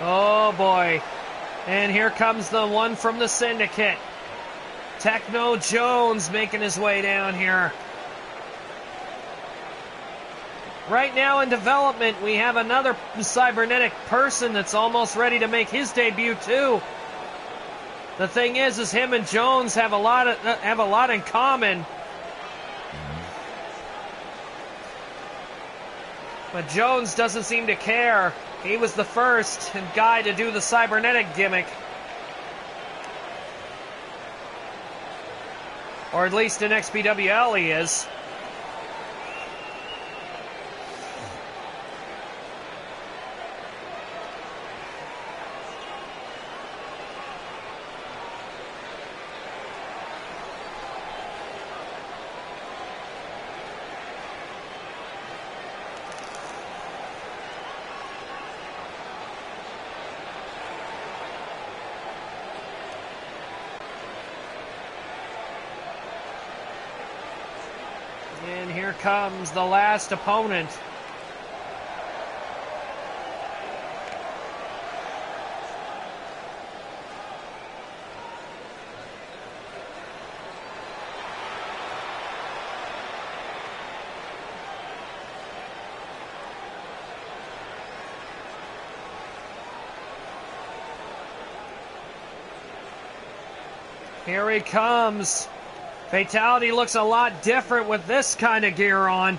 S1: Oh boy. And here comes the one from the Syndicate. Techno Jones making his way down here. Right now in development, we have another cybernetic person that's almost ready to make his debut too. The thing is him and Jones have a lot in common. But Jones doesn't seem to care. He was the first guy to do the cybernetic gimmick. Or at least in XPWL he is. And here comes the last opponent. Here he comes. Fatality looks a lot different with this kind of gear on.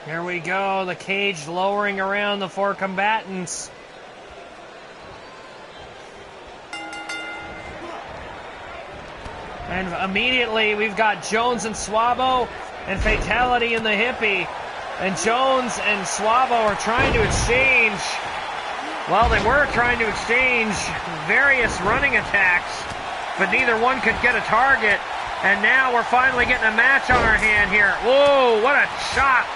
S1: Here we go, the cage lowering around the four combatants. And immediately we've got Jones and Swabo and Fatality in the hippie. And Jones and Swabo are trying to exchange, well, they were trying to exchange various running attacks, but neither one could get a target. And now we're finally getting a match on our hand here. Whoa, what a shot.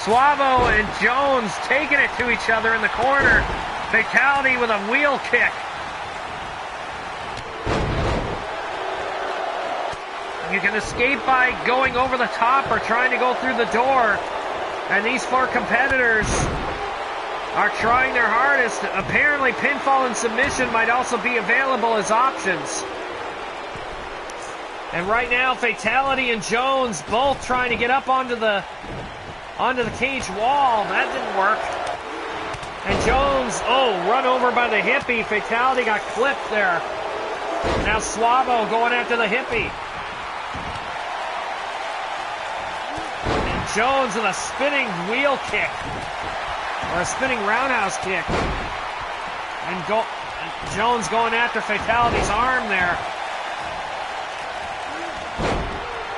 S1: Swabo and Jones taking it to each other in the corner. Fatality with a wheel kick. You can escape by going over the top or trying to go through the door. And these four competitors are trying their hardest. Apparently, pinfall and submission might also be available as options. And right now, Fatality and Jones both trying to get up onto the cage wall. That didn't work. And Jones, run over by the hippie. Fatality got clipped there. Now Swabo going after the hippie. And Jones with a spinning wheel kick. Or a spinning roundhouse kick. And Jones going after Fatality's arm there.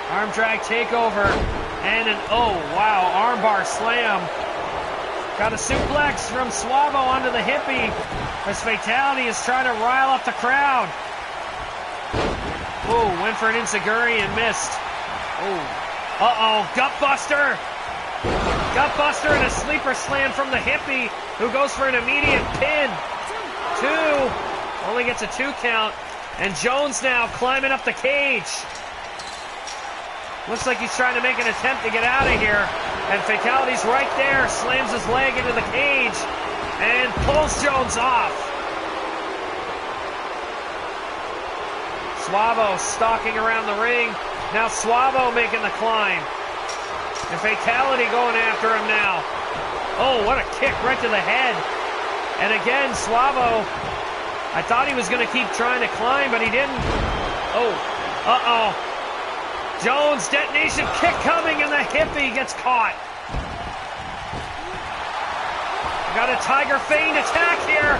S1: Arm drag takeover. And an, armbar slam. Got a suplex from Swabo onto the hippie as Fatality is trying to rile up the crowd. Went for an enziguri and missed. Gutbuster. Gutbuster and a sleeper slam from the hippie who goes for an immediate pin. 2. Only gets a 2 count. And Jones now climbing up the cage. Looks like he's trying to make an attempt to get out of here. And Fatality's right there, slams his leg into the cage, and pulls Jones off. Swabo stalking around the ring. Now Swabo making the climb. And Fatality going after him now. What a kick right to the head. And again, Swabo, I thought he was going to keep trying to climb, but he didn't. Jones, detonation kick coming, and the hippie gets caught. Got a Tiger Feint attack here.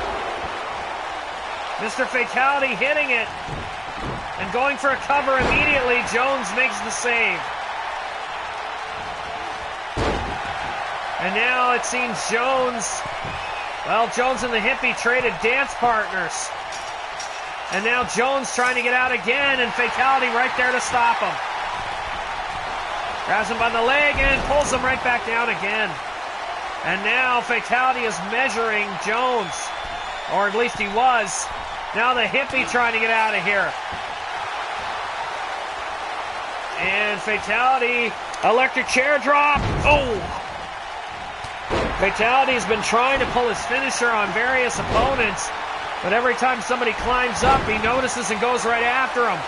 S1: Mr. Fatality hitting it. And going for a cover immediately. Jones makes the save. And now it seems Jones and the hippie traded dance partners. And now Jones trying to get out again, and Fatality right there to stop him. Grabs him by the leg and pulls him right back down again. And now Fatality is measuring Jones. Or at least he was. Now the hippie trying to get out of here. And Fatality, electric chair drop. Fatality's been trying to pull his finisher on various opponents. But every time somebody climbs up, he notices and goes right after him.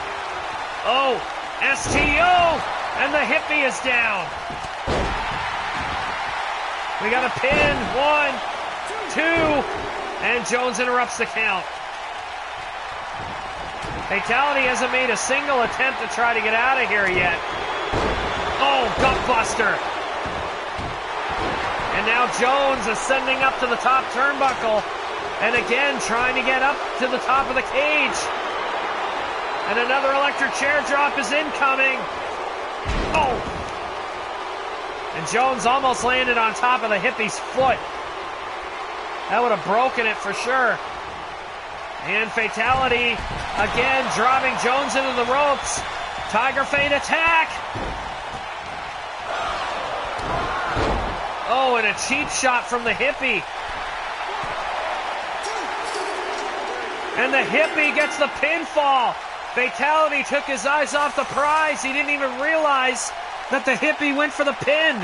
S1: STO! And the hippie is down. We got a pin. 1, 2. And Jones interrupts the count. Fatality hasn't made a single attempt to try to get out of here yet. Gutbuster. And now Jones is sending up to the top turnbuckle. And again, trying to get up to the top of the cage. And another electric chair drop is incoming. Oh! And Jones almost landed on top of the hippie's foot. That would have broken it for sure. And fatality. Again, driving Jones into the ropes. Tiger Fate attack. Oh, and a cheap shot from the hippie. And the hippie gets the pinfall. Fatality took his eyes off the prize. He didn't even realize that the hippie went for the pin.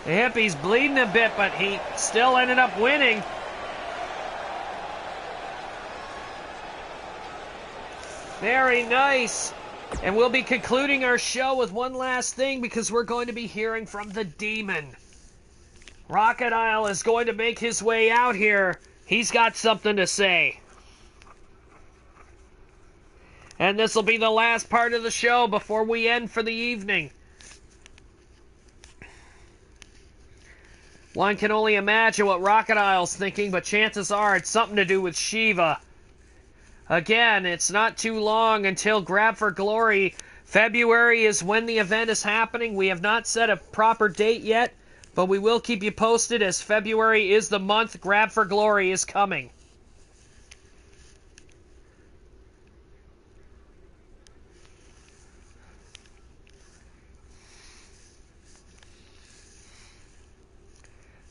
S1: The hippie's bleeding a bit, but he still ended up winning. Very nice. And we'll be concluding our show with one last thing because we're going to be hearing from the Demon. Rachidile is going to make his way out here. He's got something to say. And this will be the last part of the show before we end for the evening. One can only imagine what Rachadile's thinking, but chances are it's something to do with Shiva. Again, it's not too long until Grab for Glory. February is when the event is happening. We have not set a proper date yet, but we will keep you posted as February is the month Grab for Glory is coming.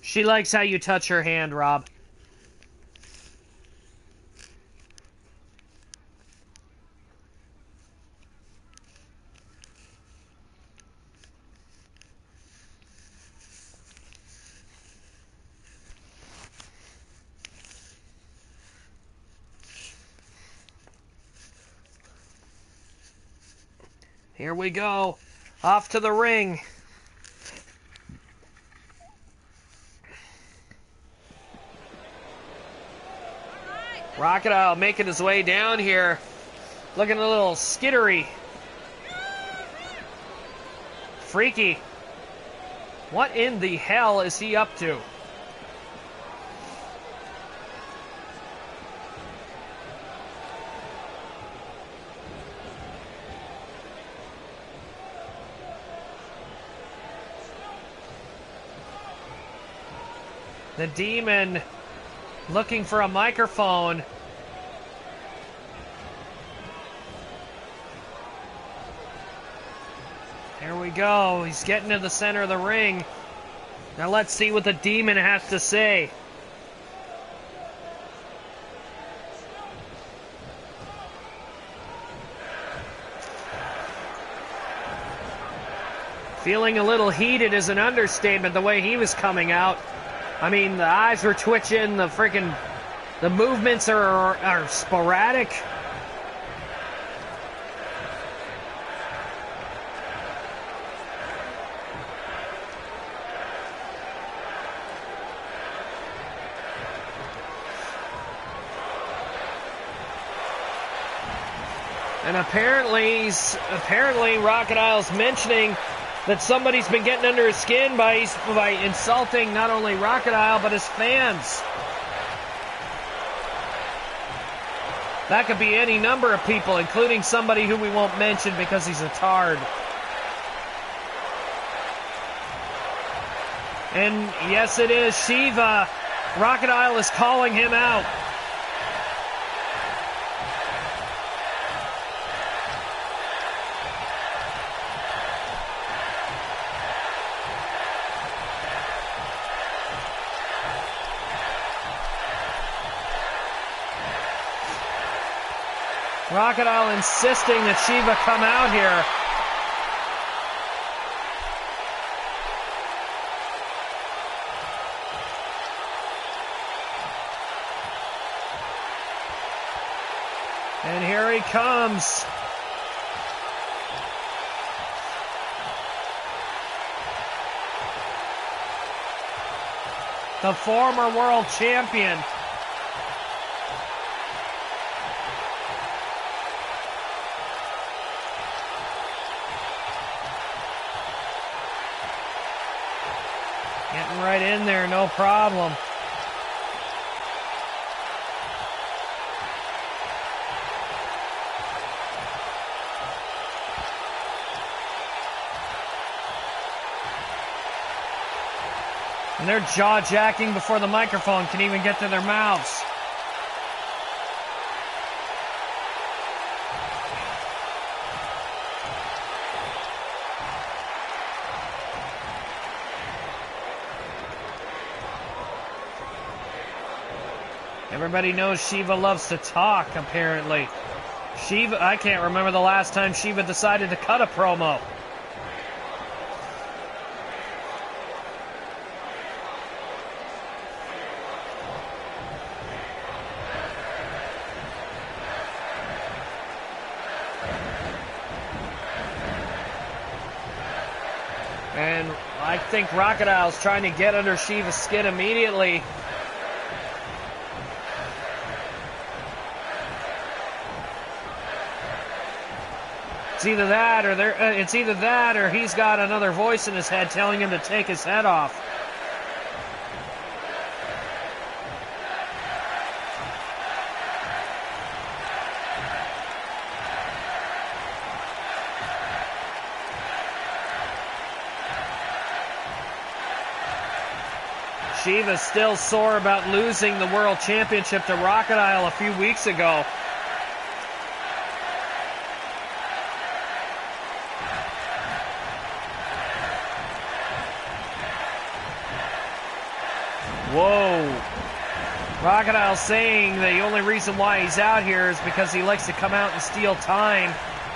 S1: She likes how you touch her hand, Rob. Here we go. Off to the ring. Rachidile making his way down here. Looking a little skittery. Freaky. What in the hell is he up to? The Demon looking for a microphone. There we go. He's getting to the center of the ring. Now let's see what the Demon has to say. Feeling a little heated is an understatement the way he was coming out. I mean, the eyes were twitching, the movements are sporadic. And apparently Rachadile's mentioning that somebody's been getting under his skin by insulting not only Rachidile, but his fans. That could be any number of people, including somebody who we won't mention because he's a tard. And yes, it is Shiva. Rachidile is calling him out. Rachidile insisting that Shiva come out here. And here he comes. The former world champion. Getting right in there, no problem. And they're jaw-jacking before the microphone can even get to their mouths. Everybody knows Shiva loves to talk, apparently. Shiva, I can't remember the last time Shiva decided to cut a promo. And I think Rachidile is trying to get under Shiva's skin immediately. It's either that or he's got another voice in his head telling him to take his head off. Shiva's still sore about losing the World Championship to Rachidile a few weeks ago. Whoa. Rachidile saying the only reason why he's out here is because he likes to come out and steal time.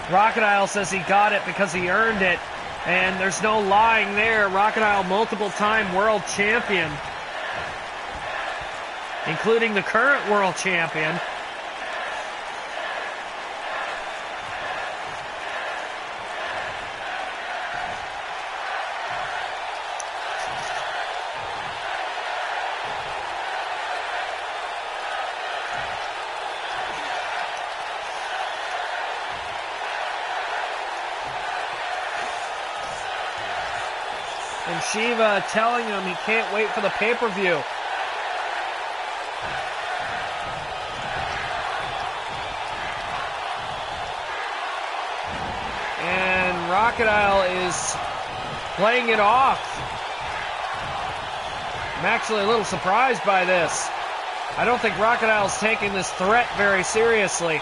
S1: Rachidile says he got it because he earned it. And there's no lying there. Rachidile, multiple-time world champion, including the current world champion. And Shiva telling him he can't wait for the pay-per-view. And Rachidile is playing it off. I'm actually a little surprised by this. I don't think Rachidile is taking this threat very seriously.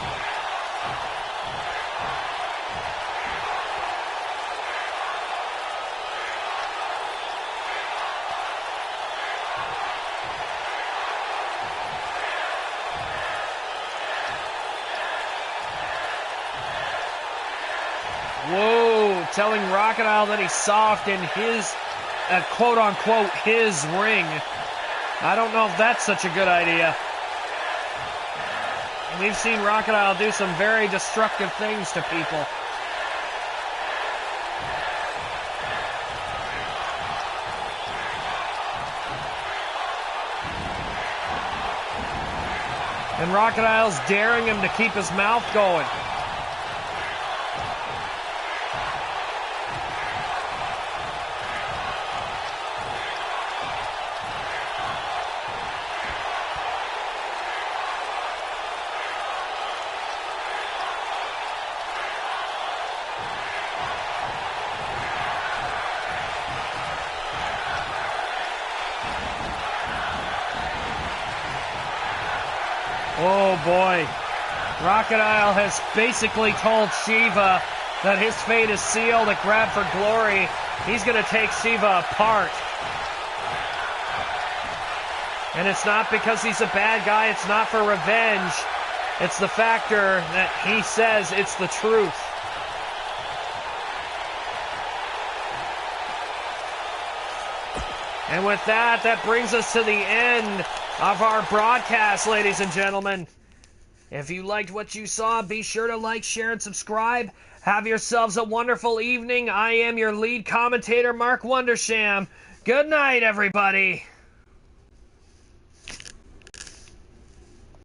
S1: Whoa, telling Rachidile that he's soft in his, quote-unquote, his ring. I don't know if that's such a good idea. We've seen Rachidile do some very destructive things to people. And Rachadile's daring him to keep his mouth going. Oh boy, Rachidile has basically told Shiva that his fate is sealed at Grab for Glory. He's going to take Shiva apart. And it's not because he's a bad guy, it's not for revenge. It's the factor that he says it's the truth. And with that, that brings us to the end of our broadcast, ladies and gentlemen. If you liked what you saw, be sure to like, share, and subscribe. Have yourselves a wonderful evening. I am your lead commentator, Mark Wondersham. Good night, everybody.